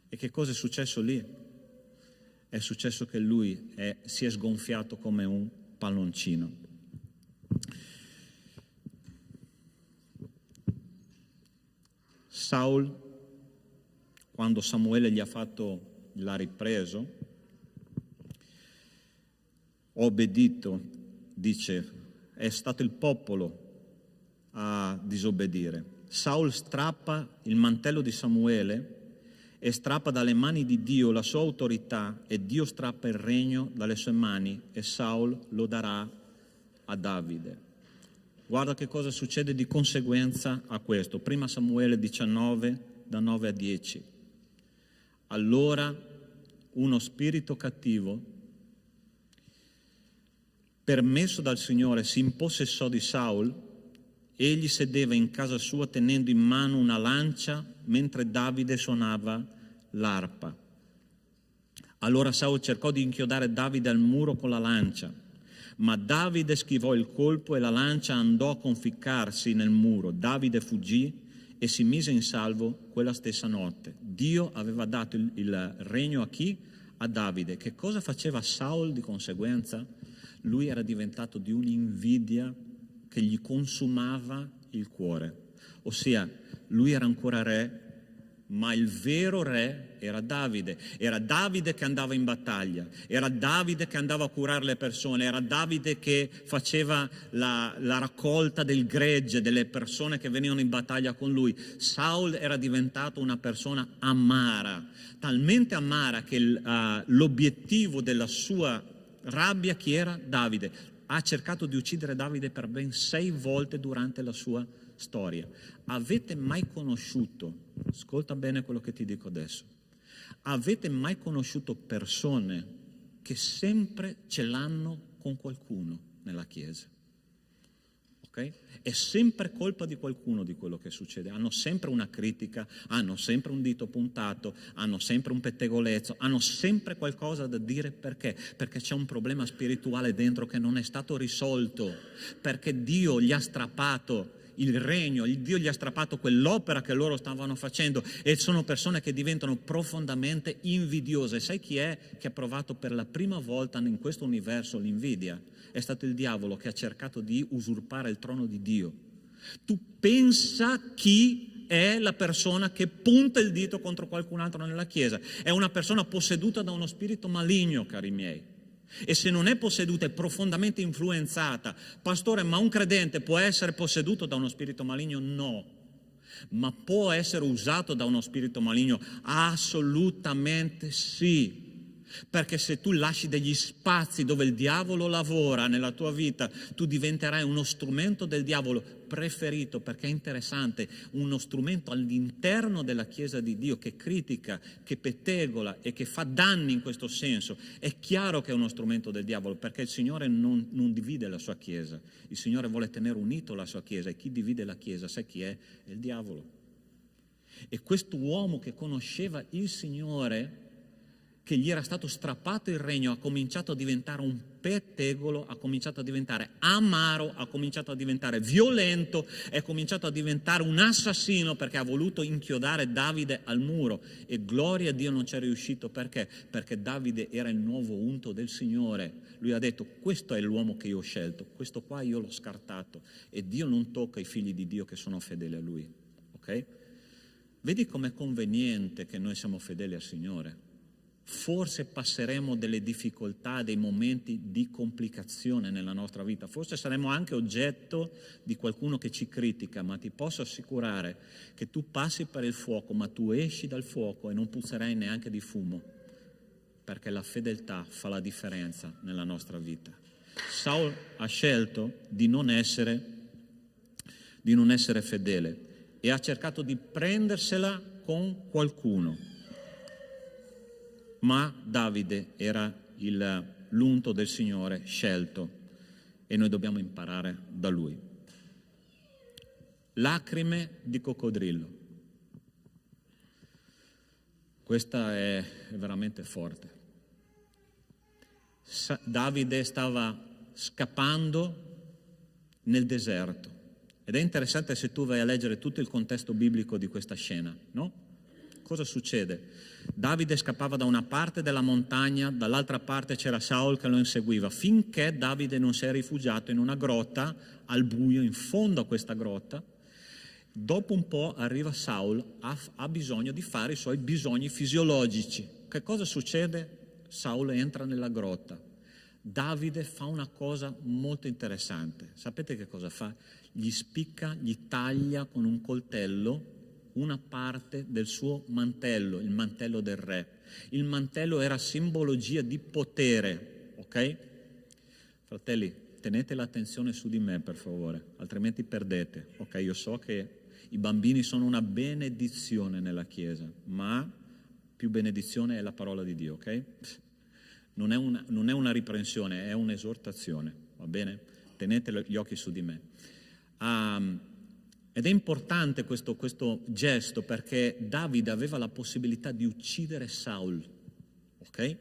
E che cosa è successo lì? È successo che lui si è sgonfiato come un palloncino. Saul, quando Samuele l'ha ripreso, obbedito, dice, è stato il popolo a disobbedire. Saul strappa il mantello di Samuele e strappa dalle mani di Dio la sua autorità, e Dio strappa il regno dalle sue mani e Saul lo darà a Davide. Guarda che cosa succede di conseguenza a questo. Prima Samuele 19, da 9 a 10. Allora uno spirito cattivo, permesso dal Signore, si impossessò di Saul. Egli sedeva in casa sua tenendo in mano una lancia mentre Davide suonava l'arpa. Allora Saul cercò di inchiodare Davide al muro con la lancia, ma Davide schivò il colpo e la lancia andò a conficcarsi nel muro. Davide fuggì e si mise in salvo quella stessa notte. Dio aveva dato il regno a chi? A Davide. Che cosa faceva Saul di conseguenza? Lui era diventato di un'invidia che gli consumava il cuore. Ossia, lui era ancora re, ma il vero re era Davide. Era Davide che andava in battaglia, era Davide che andava a curare le persone, era Davide che faceva la raccolta del gregge, delle persone che venivano in battaglia con lui. Saul era diventato una persona amara, talmente amara che l'obiettivo della sua rabbia chi era? Davide. Ha cercato di uccidere Davide per ben 6 volte durante la sua storia. Avete mai conosciuto, ascolta bene quello che ti dico adesso, avete mai conosciuto persone che sempre ce l'hanno con qualcuno nella Chiesa? Okay? È sempre colpa di qualcuno di quello che succede. Hanno sempre una critica, hanno sempre un dito puntato, hanno sempre un pettegolezzo, hanno sempre qualcosa da dire. Perché? Perché c'è un problema spirituale dentro che non è stato risolto, perché Dio gli ha strappato il regno, Dio gli ha strappato quell'opera che loro stavano facendo, e sono persone che diventano profondamente invidiose. Sai chi è che ha provato per la prima volta in questo universo l'invidia? È stato il diavolo, che ha cercato di usurpare il trono di Dio. Tu pensa chi è la persona che punta il dito contro qualcun altro nella Chiesa? È una persona posseduta da uno spirito maligno, cari miei. E se non è posseduta, è profondamente influenzata. Pastore, ma un credente può essere posseduto da uno spirito maligno? No. Ma può essere usato da uno spirito maligno? Assolutamente sì. Perché se tu lasci degli spazi dove il diavolo lavora nella tua vita, tu diventerai uno strumento del diavolo preferito, perché è interessante, uno strumento all'interno della Chiesa di Dio che critica, che pettegola e che fa danni in questo senso. È chiaro che è uno strumento del diavolo, perché il Signore non divide la sua Chiesa. Il Signore vuole tenere unito la sua Chiesa, e chi divide la Chiesa, sai chi è? È il diavolo. E questo uomo che conosceva il Signore che gli era stato strappato il regno, ha cominciato a diventare un pettegolo, ha cominciato a diventare amaro, ha cominciato a diventare violento, è cominciato a diventare un assassino perché ha voluto inchiodare Davide al muro, e gloria a Dio non c'è riuscito. Perché? Perché Davide era il nuovo unto del Signore. Lui ha detto: questo è l'uomo che io ho scelto, questo qua io l'ho scartato, e Dio non tocca i figli di Dio che sono fedeli a Lui. Ok? Vedi com'è conveniente che noi siamo fedeli al Signore. Forse passeremo delle difficoltà, dei momenti di complicazione nella nostra vita, forse saremo anche oggetto di qualcuno che ci critica, ma ti posso assicurare che tu passi per il fuoco, ma tu esci dal fuoco e non puzzerai neanche di fumo, perché la fedeltà fa la differenza nella nostra vita. Saul ha scelto di non essere fedele e ha cercato di prendersela con qualcuno. Ma Davide era l'unto del Signore scelto, e noi dobbiamo imparare da lui. Lacrime di coccodrillo. Questa è veramente forte. Davide stava scappando nel deserto, ed è interessante se tu vai a leggere tutto il contesto biblico di questa scena, no? Cosa succede? Davide scappava da una parte della montagna, dall'altra parte c'era Saul che lo inseguiva, finché Davide non si è rifugiato in una grotta al buio, in fondo a questa grotta. Dopo un po' arriva Saul, ha bisogno di fare i suoi bisogni fisiologici. Che cosa succede? Saul entra nella grotta. Davide fa una cosa molto interessante. Sapete che cosa fa? Gli spicca, gli taglia con un coltello una parte del suo mantello, il mantello del re. Il mantello era simbologia di potere, ok? Fratelli, tenete l'attenzione su di me, per favore, altrimenti perdete. Ok, io so che i bambini sono una benedizione nella Chiesa, ma più benedizione è la parola di Dio, ok? Non è una riprensione, è un'esortazione, va bene? Tenete gli occhi su di me. Ed è importante questo gesto, perché Davide aveva la possibilità di uccidere Saul, ok?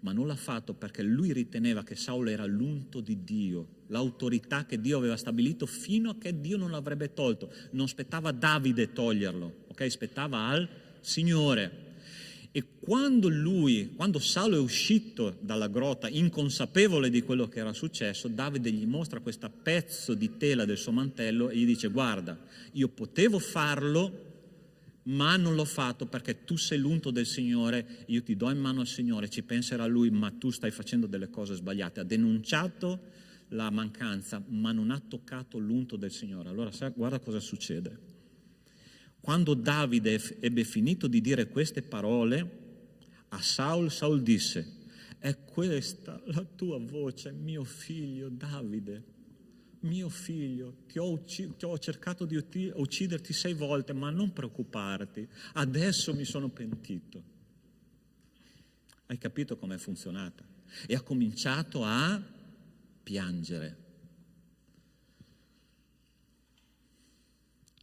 Ma non l'ha fatto perché lui riteneva che Saul era l'unto di Dio, l'autorità che Dio aveva stabilito fino a che Dio non l'avrebbe tolto. Non spettava a Davide toglierlo, ok? Spettava al Signore. E quando Saul è uscito dalla grotta, inconsapevole di quello che era successo, Davide gli mostra questo pezzo di tela del suo mantello e gli dice: guarda, io potevo farlo, ma non l'ho fatto perché tu sei l'unto del Signore, io ti do in mano al Signore, ci penserà Lui, ma tu stai facendo delle cose sbagliate. Ha denunciato la mancanza, ma non ha toccato l'unto del Signore. Allora guarda cosa succede. Quando Davide ebbe finito di dire queste parole a Saul disse: è questa la tua voce, mio figlio Davide, mio figlio, ti ho cercato di ucciderti 6 volte, ma non preoccuparti, adesso mi sono pentito. Hai capito com'è funzionata? E ha cominciato a piangere.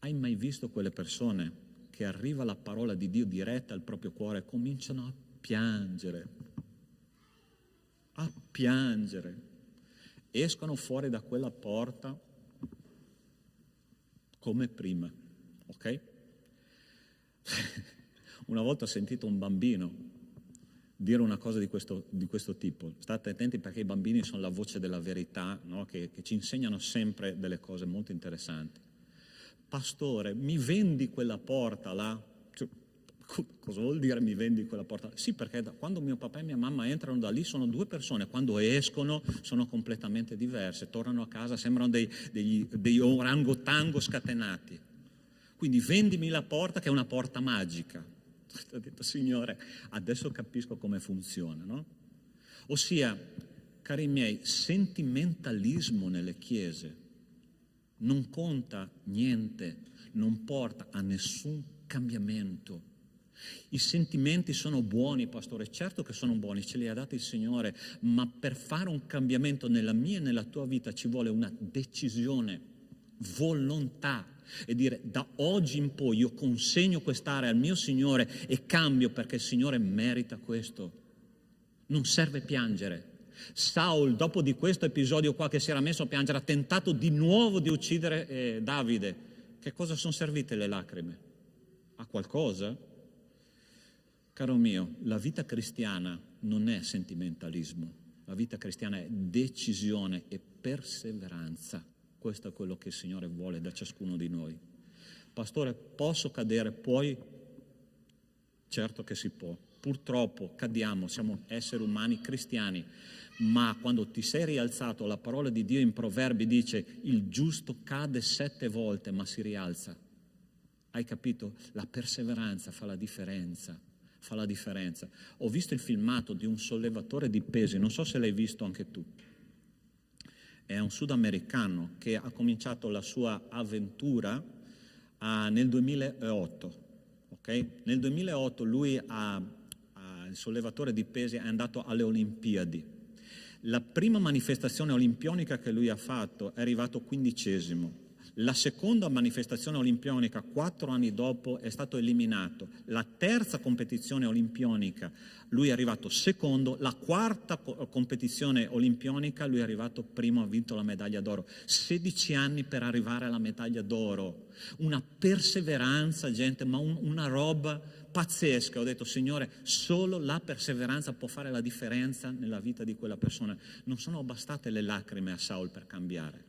Hai mai visto quelle persone che arriva la parola di Dio diretta al proprio cuore e cominciano a piangere? A piangere. Escono fuori da quella porta come prima, ok? Una volta ho sentito un bambino dire una cosa di questo tipo. State attenti, perché i bambini sono la voce della verità, no? che ci insegnano sempre delle cose molto interessanti. Pastore, mi vendi quella porta là? Cioè, cosa vuol dire mi vendi quella porta? Sì, perché quando mio papà e mia mamma entrano da lì sono 2 persone, quando escono sono completamente diverse, tornano a casa, sembrano dei orangotango scatenati. Quindi vendimi la porta, che è una porta magica. Ho detto: Signore, adesso capisco come funziona, no? Ossia, cari miei, sentimentalismo nelle chiese non conta niente, non porta a nessun cambiamento. I sentimenti sono buoni, pastore, certo che sono buoni, ce li ha dati il Signore, ma per fare un cambiamento nella mia e nella tua vita ci vuole una decisione, volontà, e dire: da oggi in poi io consegno quest'area al mio Signore e cambio, perché il Signore merita questo. Non serve piangere. Saul, dopo di questo episodio qua che si era messo a piangere, ha tentato di nuovo di uccidere Davide. Che cosa sono servite le lacrime? A qualcosa? Caro mio, la vita cristiana non è sentimentalismo, la vita cristiana è decisione e perseveranza. Questo è quello che il Signore vuole da ciascuno di noi. Pastore, posso cadere? Puoi? Certo che si può. Purtroppo cadiamo, siamo esseri umani cristiani, ma quando ti sei rialzato, la parola di Dio in Proverbi dice: il giusto cade 7 volte ma si rialza. Hai capito? La perseveranza fa la differenza. Fa la differenza. Ho visto il filmato di un sollevatore di pesi, non so se l'hai visto anche tu. È un sudamericano che ha cominciato la sua avventura nel 2008. Okay? Nel 2008 lui il sollevatore di pesi è andato alle Olimpiadi. La prima manifestazione olimpionica che lui ha fatto è arrivato 15°. La seconda manifestazione olimpionica, 4 anni dopo, è stato eliminato. La terza competizione olimpionica, lui è arrivato secondo. La quarta competizione olimpionica, lui è arrivato primo, ha vinto la medaglia d'oro. 16 anni per arrivare alla medaglia d'oro. Una perseveranza, gente, ma una roba pazzesca. Ho detto: Signore, solo la perseveranza può fare la differenza nella vita di quella persona. Non sono bastate le lacrime a Saul per cambiare.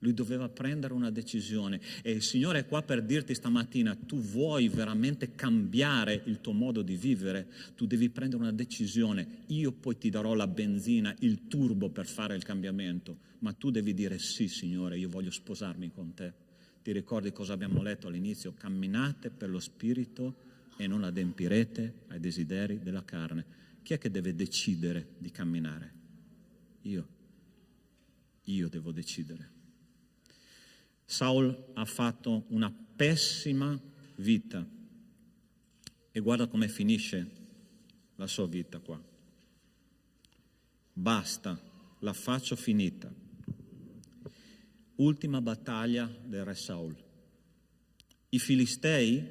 Lui doveva prendere una decisione, e il Signore è qua per dirti stamattina: tu vuoi veramente cambiare il tuo modo di vivere, tu devi prendere una decisione. Io poi ti darò la benzina, il turbo per fare il cambiamento, ma tu devi dire: sì Signore, io voglio sposarmi con te. Ti ricordi cosa abbiamo letto all'inizio? Camminate per lo Spirito e non adempirete ai desideri della carne. Chi è che deve decidere di camminare? Io devo decidere. Saul ha fatto una pessima vita e guarda come finisce la sua vita qua. Basta, la faccio finita. Ultima battaglia del re Saul. I Filistei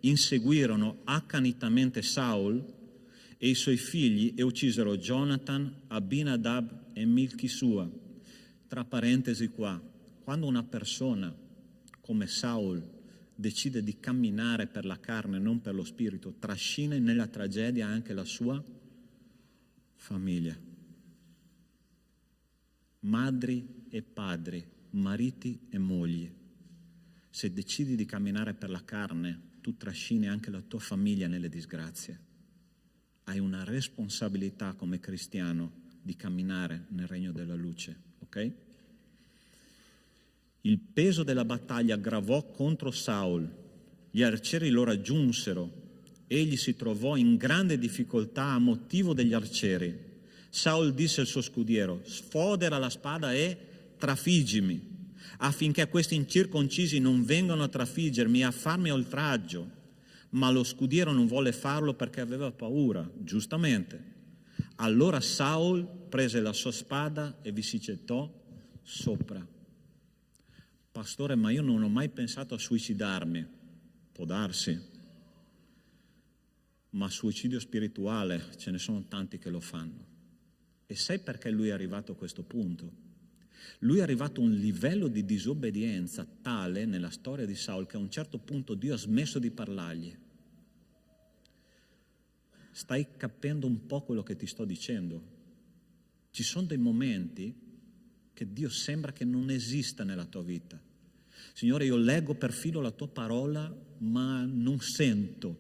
inseguirono accanitamente Saul e i suoi figli e uccisero Jonathan, Abinadab e Milchisua. Tra parentesi qua, quando una persona come Saul decide di camminare per la carne e non per lo spirito, trascina nella tragedia anche la sua famiglia. Madri e padri, mariti e mogli. Se decidi di camminare per la carne, tu trascini anche la tua famiglia nelle disgrazie. Hai una responsabilità come cristiano di camminare nel regno della luce, ok? Il peso della battaglia gravò contro Saul. Gli arcieri lo raggiunsero. Egli si trovò in grande difficoltà a motivo degli arcieri. Saul disse al suo scudiero: sfodera la spada e trafiggimi, affinché questi incirconcisi non vengano a trafiggermi e a farmi oltraggio. Ma lo scudiero non volle farlo perché aveva paura, giustamente. Allora Saul prese la sua spada e vi si gettò sopra. Pastore, ma io non ho mai pensato a suicidarmi. Può darsi, ma suicidio spirituale ce ne sono tanti che lo fanno. E sai perché lui è arrivato a questo punto? Lui è arrivato a un livello di disobbedienza tale nella storia di Saul che a un certo punto Dio ha smesso di parlargli. Stai capendo un po' quello che ti sto dicendo? Ci sono dei momenti che Dio sembra che non esista nella tua vita. Signore, io leggo per filo la tua parola, ma non sento,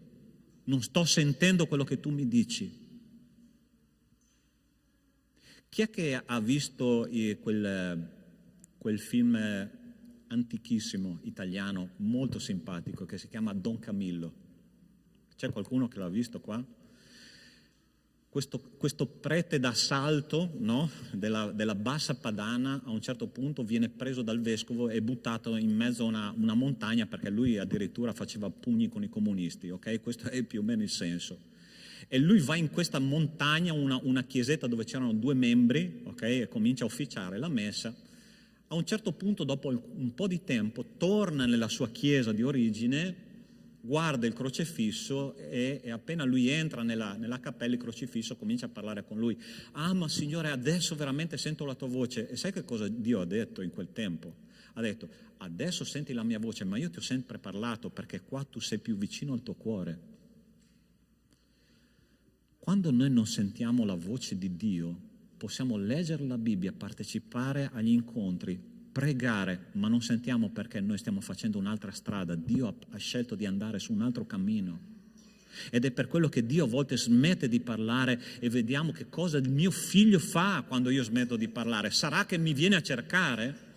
non sto sentendo quello che tu mi dici. Chi è che ha visto quel film antichissimo italiano molto simpatico che si chiama Don Camillo? C'è qualcuno che l'ha visto qua? Questo prete d'assalto, no? della Bassa Padana, a un certo punto viene preso dal vescovo e buttato in mezzo a una montagna, perché lui addirittura faceva pugni con i comunisti, ok? Questo è più o meno il senso. E lui va in questa montagna, una chiesetta dove c'erano 2 membri, ok? E comincia a ufficiare la messa. A un certo punto, dopo un po' di tempo, torna nella sua chiesa di origine guarda il crocifisso e appena lui entra nella cappella, il crocifisso comincia a parlare con lui. Ah, ma Signore, adesso veramente sento la tua voce. E sai che cosa Dio ha detto in quel tempo? Ha detto: adesso senti la mia voce, ma io ti ho sempre parlato, perché qua tu sei più vicino al tuo cuore. Quando noi non sentiamo la voce di Dio, possiamo leggere la Bibbia, partecipare agli incontri, pregare, ma non sentiamo perché noi stiamo facendo un'altra strada. Dio ha scelto di andare su un altro cammino. Ed è per quello che Dio a volte smette di parlare e vediamo che cosa il mio figlio fa quando io smetto di parlare. Sarà che mi viene a cercare?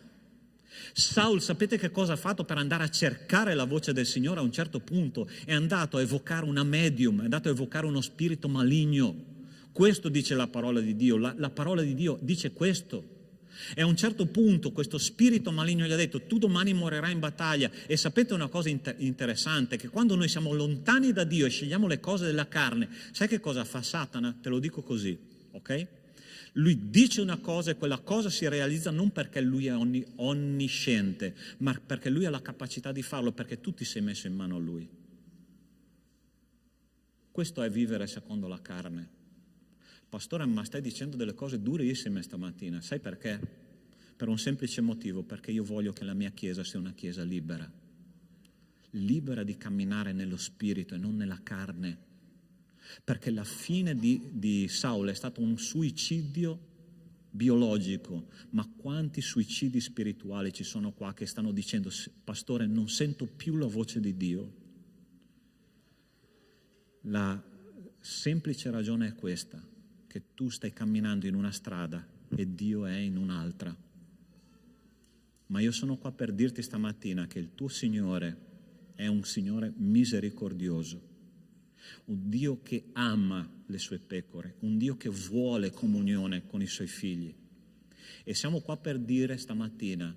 Saul, sapete che cosa ha fatto per andare a cercare la voce del Signore? A un certo punto è andato a evocare una medium, è andato a evocare uno spirito maligno. Questo dice la parola di Dio. La parola di Dio dice questo. E a un certo punto questo spirito maligno gli ha detto: tu domani morirai in battaglia. E sapete una cosa interessante? Che quando noi siamo lontani da Dio e scegliamo le cose della carne, sai che cosa fa Satana? Te lo dico così, ok? Lui dice una cosa e quella cosa si realizza non perché lui è onnisciente, ma perché lui ha la capacità di farlo, perché tu ti sei messo in mano a lui. Questo è vivere secondo la carne. Pastore, ma stai dicendo delle cose durissime stamattina. Sai perché? Per un semplice motivo: perché io voglio che la mia chiesa sia una chiesa libera. Libera di camminare nello spirito e non nella carne. Perché la fine di Saul è stato un suicidio biologico, ma quanti suicidi spirituali ci sono qua che stanno dicendo: pastore, non sento più la voce di Dio. La semplice ragione è questa: che tu stai camminando in una strada e Dio è in un'altra. Ma io sono qua per dirti stamattina che il tuo Signore è un Signore misericordioso, un Dio che ama le sue pecore, un Dio che vuole comunione con i suoi figli. E siamo qua per dire stamattina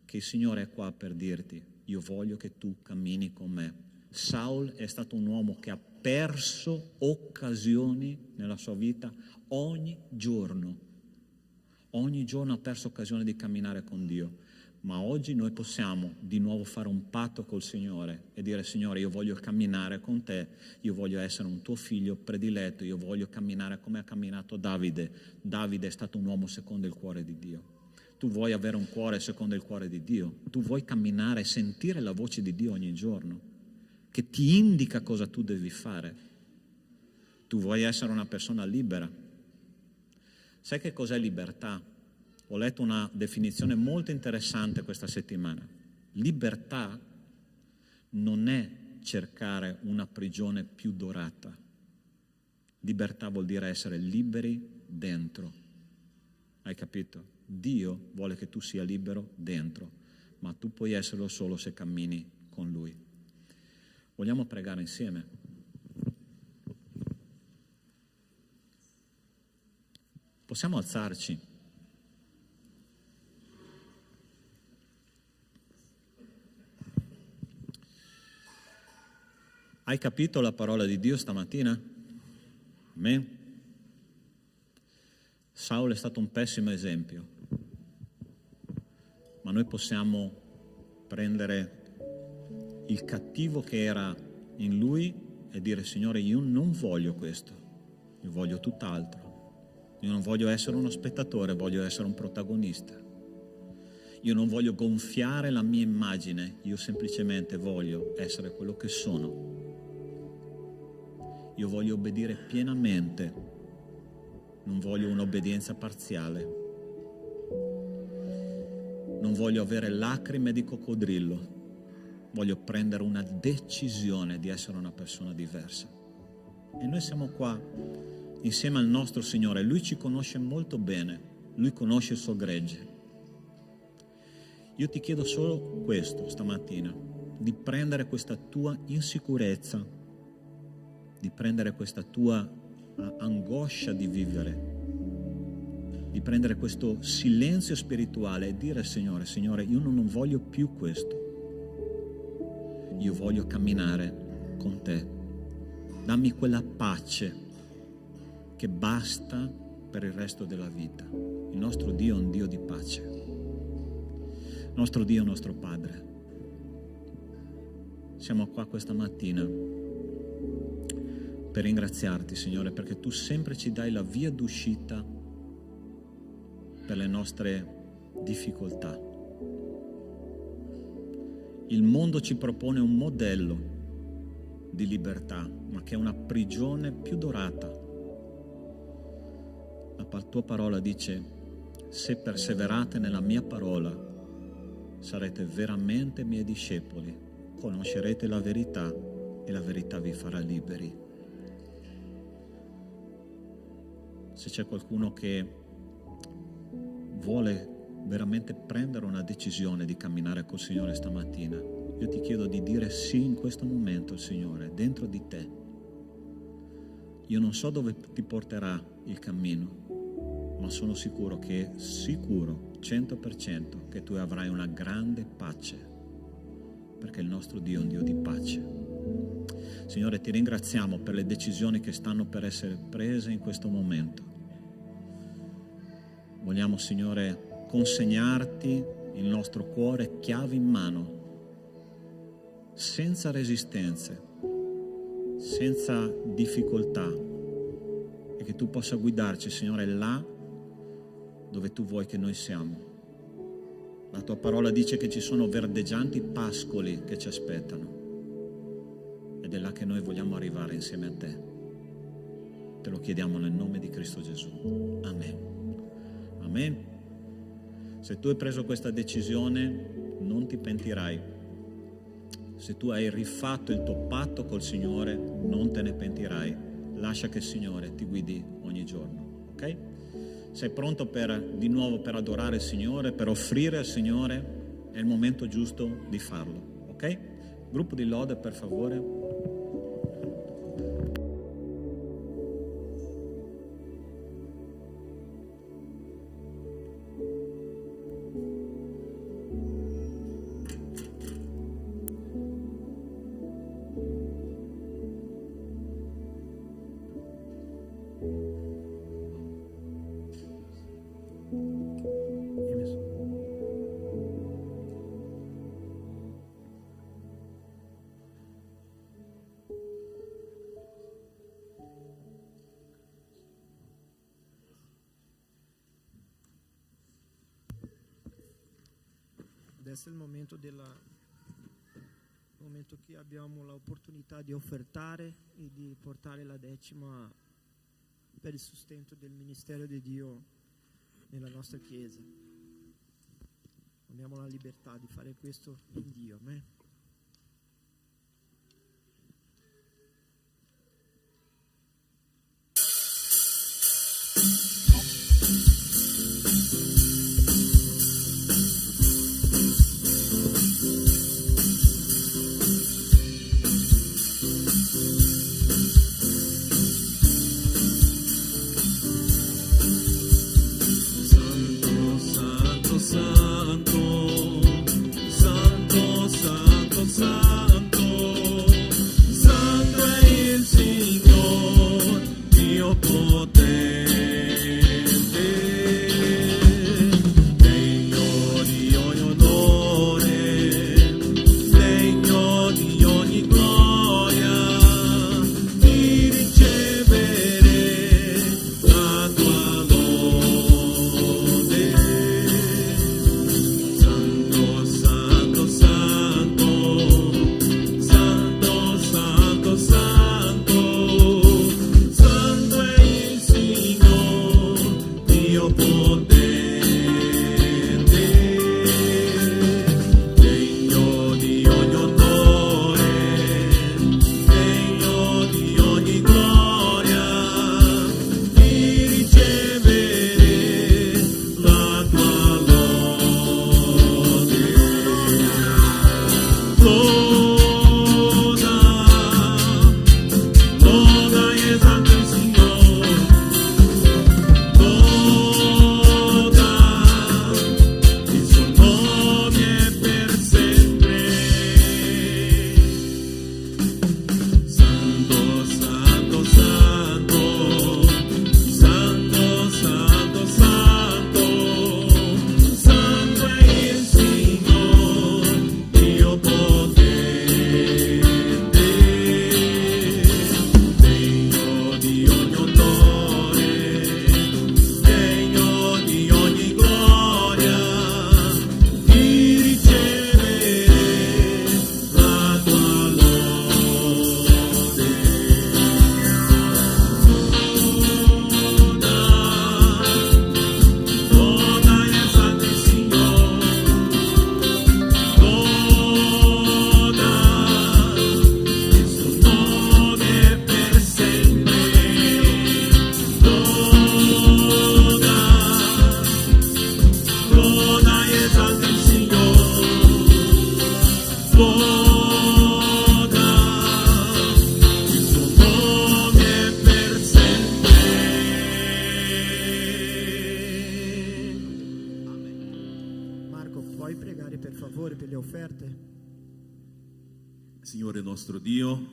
che il Signore è qua per dirti: io voglio che tu cammini con me. Saul è stato un uomo che ha perso occasioni nella sua vita ogni giorno ha perso occasione di camminare con Dio. Ma oggi noi possiamo di nuovo fare un patto col Signore e dire: Signore, io voglio camminare con te, io voglio essere un tuo figlio prediletto, io voglio camminare come ha camminato Davide. Davide è stato un uomo secondo il cuore di Dio. Tu vuoi avere un cuore secondo il cuore di Dio? Tu vuoi camminare e sentire la voce di Dio ogni giorno, che ti indica cosa tu devi fare? Tu vuoi essere una persona libera? Sai che cos'è libertà? Ho letto una definizione molto interessante questa settimana. Libertà non è cercare una prigione più dorata. Libertà vuol dire essere liberi dentro. Hai capito? Dio vuole che tu sia libero dentro, ma tu puoi esserlo solo se cammini con Lui. Vogliamo pregare insieme? Possiamo alzarci? Hai capito la parola di Dio stamattina? Amen. Saul è stato un pessimo esempio, ma noi possiamo prendere il cattivo che era in lui e dire: Signore, io non voglio questo, io voglio tutt'altro. Io non voglio essere uno spettatore, voglio essere un protagonista. Io non voglio gonfiare la mia immagine, io semplicemente voglio essere quello che sono. Io voglio obbedire pienamente, non voglio un'obbedienza parziale. Non voglio avere lacrime di coccodrillo, voglio prendere una decisione di essere una persona diversa. E noi siamo qua insieme al nostro Signore. Lui ci conosce molto bene, Lui conosce il suo gregge. Io ti chiedo solo questo stamattina, di prendere questa tua insicurezza, di prendere questa tua angoscia di vivere, di prendere questo silenzio spirituale e dire al Signore: Signore, io non voglio più questo, io voglio camminare con te. Dammi quella pace che basta per il resto della vita. Il nostro Dio è un Dio di pace. Il nostro Dio è il nostro Padre. siamo qua questa mattina per ringraziarti, Signore, perché tu sempre ci dai la via d'uscita per le nostre difficoltà. Il mondo ci propone un modello di libertà, ma che è una prigione più dorata. La tua parola dice: se perseverate nella mia parola, sarete veramente miei discepoli, conoscerete la verità e la verità vi farà liberi. Se c'è qualcuno che vuole veramente prendere una decisione di camminare col Signore stamattina, io ti chiedo di dire sì in questo momento al Signore, dentro di te. Io non so dove ti porterà il cammino, ma sono sicuro 100% che tu avrai una grande pace, perché il nostro Dio è un Dio di pace. Signore, ti ringraziamo per le decisioni che stanno per essere prese in questo momento. Vogliamo, Signore, consegnarti il nostro cuore chiave in mano, senza resistenze, senza difficoltà, e che tu possa guidarci, Signore, là dove tu vuoi che noi siamo. La tua parola dice che ci sono verdeggianti pascoli che ci aspettano, ed è là che noi vogliamo arrivare insieme a te. Te lo chiediamo nel nome di Cristo Gesù. Amen. Amen. Se tu hai preso questa decisione, non ti pentirai. Se tu hai rifatto il tuo patto col Signore, non te ne pentirai. Lascia che il Signore ti guidi ogni giorno, ok? Sei pronto di nuovo per adorare il Signore, per offrire al Signore? È il momento giusto di farlo, ok? Gruppo di lode, per favore. Adesso è il momento che abbiamo l'opportunità di offertare e di portare la decima per il sustento del ministero di Dio nella nostra Chiesa. Abbiamo la libertà di fare questo in Dio. Amen. Santo è il Signore, Dio potente. favore per le offerte. Signore nostro Dio,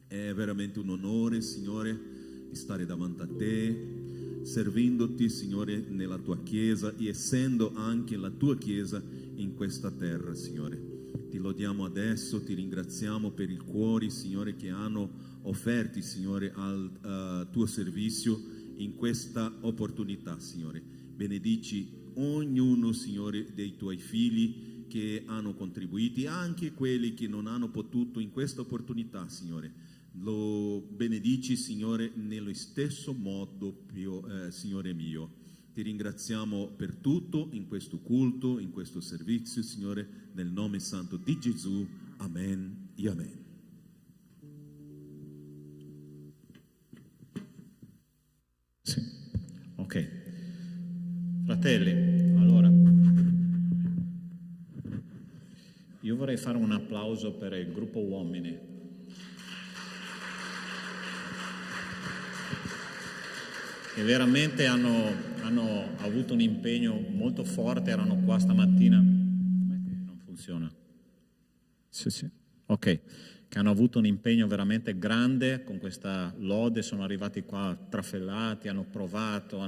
è veramente un onore, Signore, stare davanti a Te, servendoti, Signore, nella Tua Chiesa e essendo anche la Tua Chiesa in questa terra, Signore. Ti lodiamo adesso, ti ringraziamo per i cuori, Signore, che hanno offerti, Signore, al Tuo servizio in questa opportunità, Signore. Benedici ognuno, Signore, dei Tuoi figli che hanno contribuito, anche quelli che non hanno potuto in questa opportunità, Signore. Lo benedici, Signore, nello stesso modo, Signore mio. Ti ringraziamo per tutto in questo culto, in questo servizio, Signore, nel nome santo di Gesù. Amen e amen. Sì. Ok. Fratelli, allora, io vorrei fare un applauso per il gruppo uomini. Che veramente hanno avuto un impegno molto forte, erano qua stamattina. Com'è che non funziona? Sì. Ok, che hanno avuto un impegno veramente grande con questa lode, sono arrivati qua trafellati, hanno provato,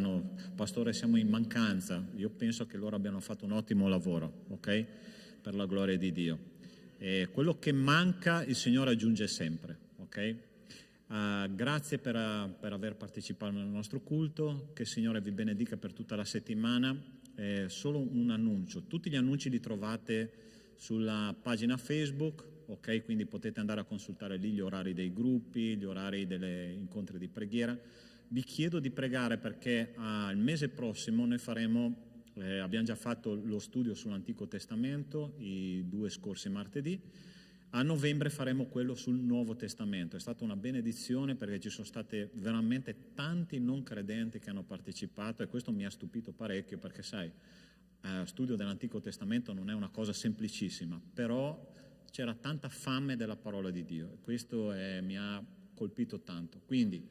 pastore, siamo in mancanza. Io penso che loro abbiano fatto un ottimo lavoro, ok? Per la gloria di Dio. E quello che manca il Signore aggiunge sempre, ok? Grazie per aver partecipato nel nostro culto, che il Signore vi benedica per tutta la settimana. Solo un annuncio, tutti gli annunci li trovate sulla pagina Facebook, ok? Quindi potete andare a consultare lì gli orari dei gruppi, gli orari degli incontri di preghiera. Vi chiedo di pregare perché il mese prossimo noi abbiamo già fatto lo studio sull'Antico Testamento, i 2 scorsi martedì. A novembre faremo quello sul Nuovo Testamento. È stata una benedizione perché ci sono state veramente tanti non credenti che hanno partecipato e questo mi ha stupito parecchio perché sai, studio dell'Antico Testamento non è una cosa semplicissima, però c'era tanta fame della parola di Dio e questo mi ha colpito tanto. Quindi,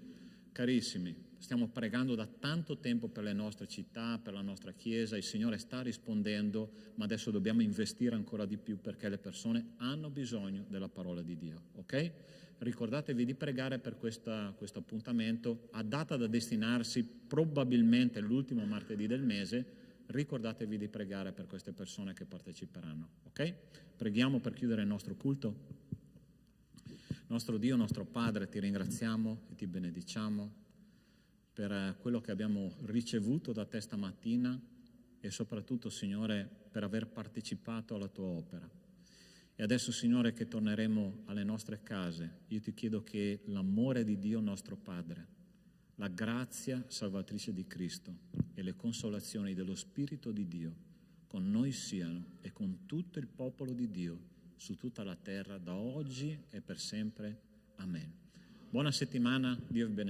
carissimi, stiamo pregando da tanto tempo per le nostre città, per la nostra Chiesa, il Signore sta rispondendo, ma adesso dobbiamo investire ancora di più perché le persone hanno bisogno della parola di Dio, ok? Ricordatevi di pregare per questo appuntamento, a data da destinarsi probabilmente l'ultimo martedì del mese, ricordatevi di pregare per queste persone che parteciperanno, ok? Preghiamo per chiudere il nostro culto. Nostro Dio, nostro Padre, ti ringraziamo e ti benediciamo per quello che abbiamo ricevuto da te stamattina e soprattutto, Signore, per aver partecipato alla tua opera. E adesso, Signore, che torneremo alle nostre case, io ti chiedo che l'amore di Dio nostro Padre, la grazia salvatrice di Cristo e le consolazioni dello Spirito di Dio con noi siano e con tutto il popolo di Dio su tutta la terra da oggi e per sempre. Amen. Buona settimana, Dio vi benedica.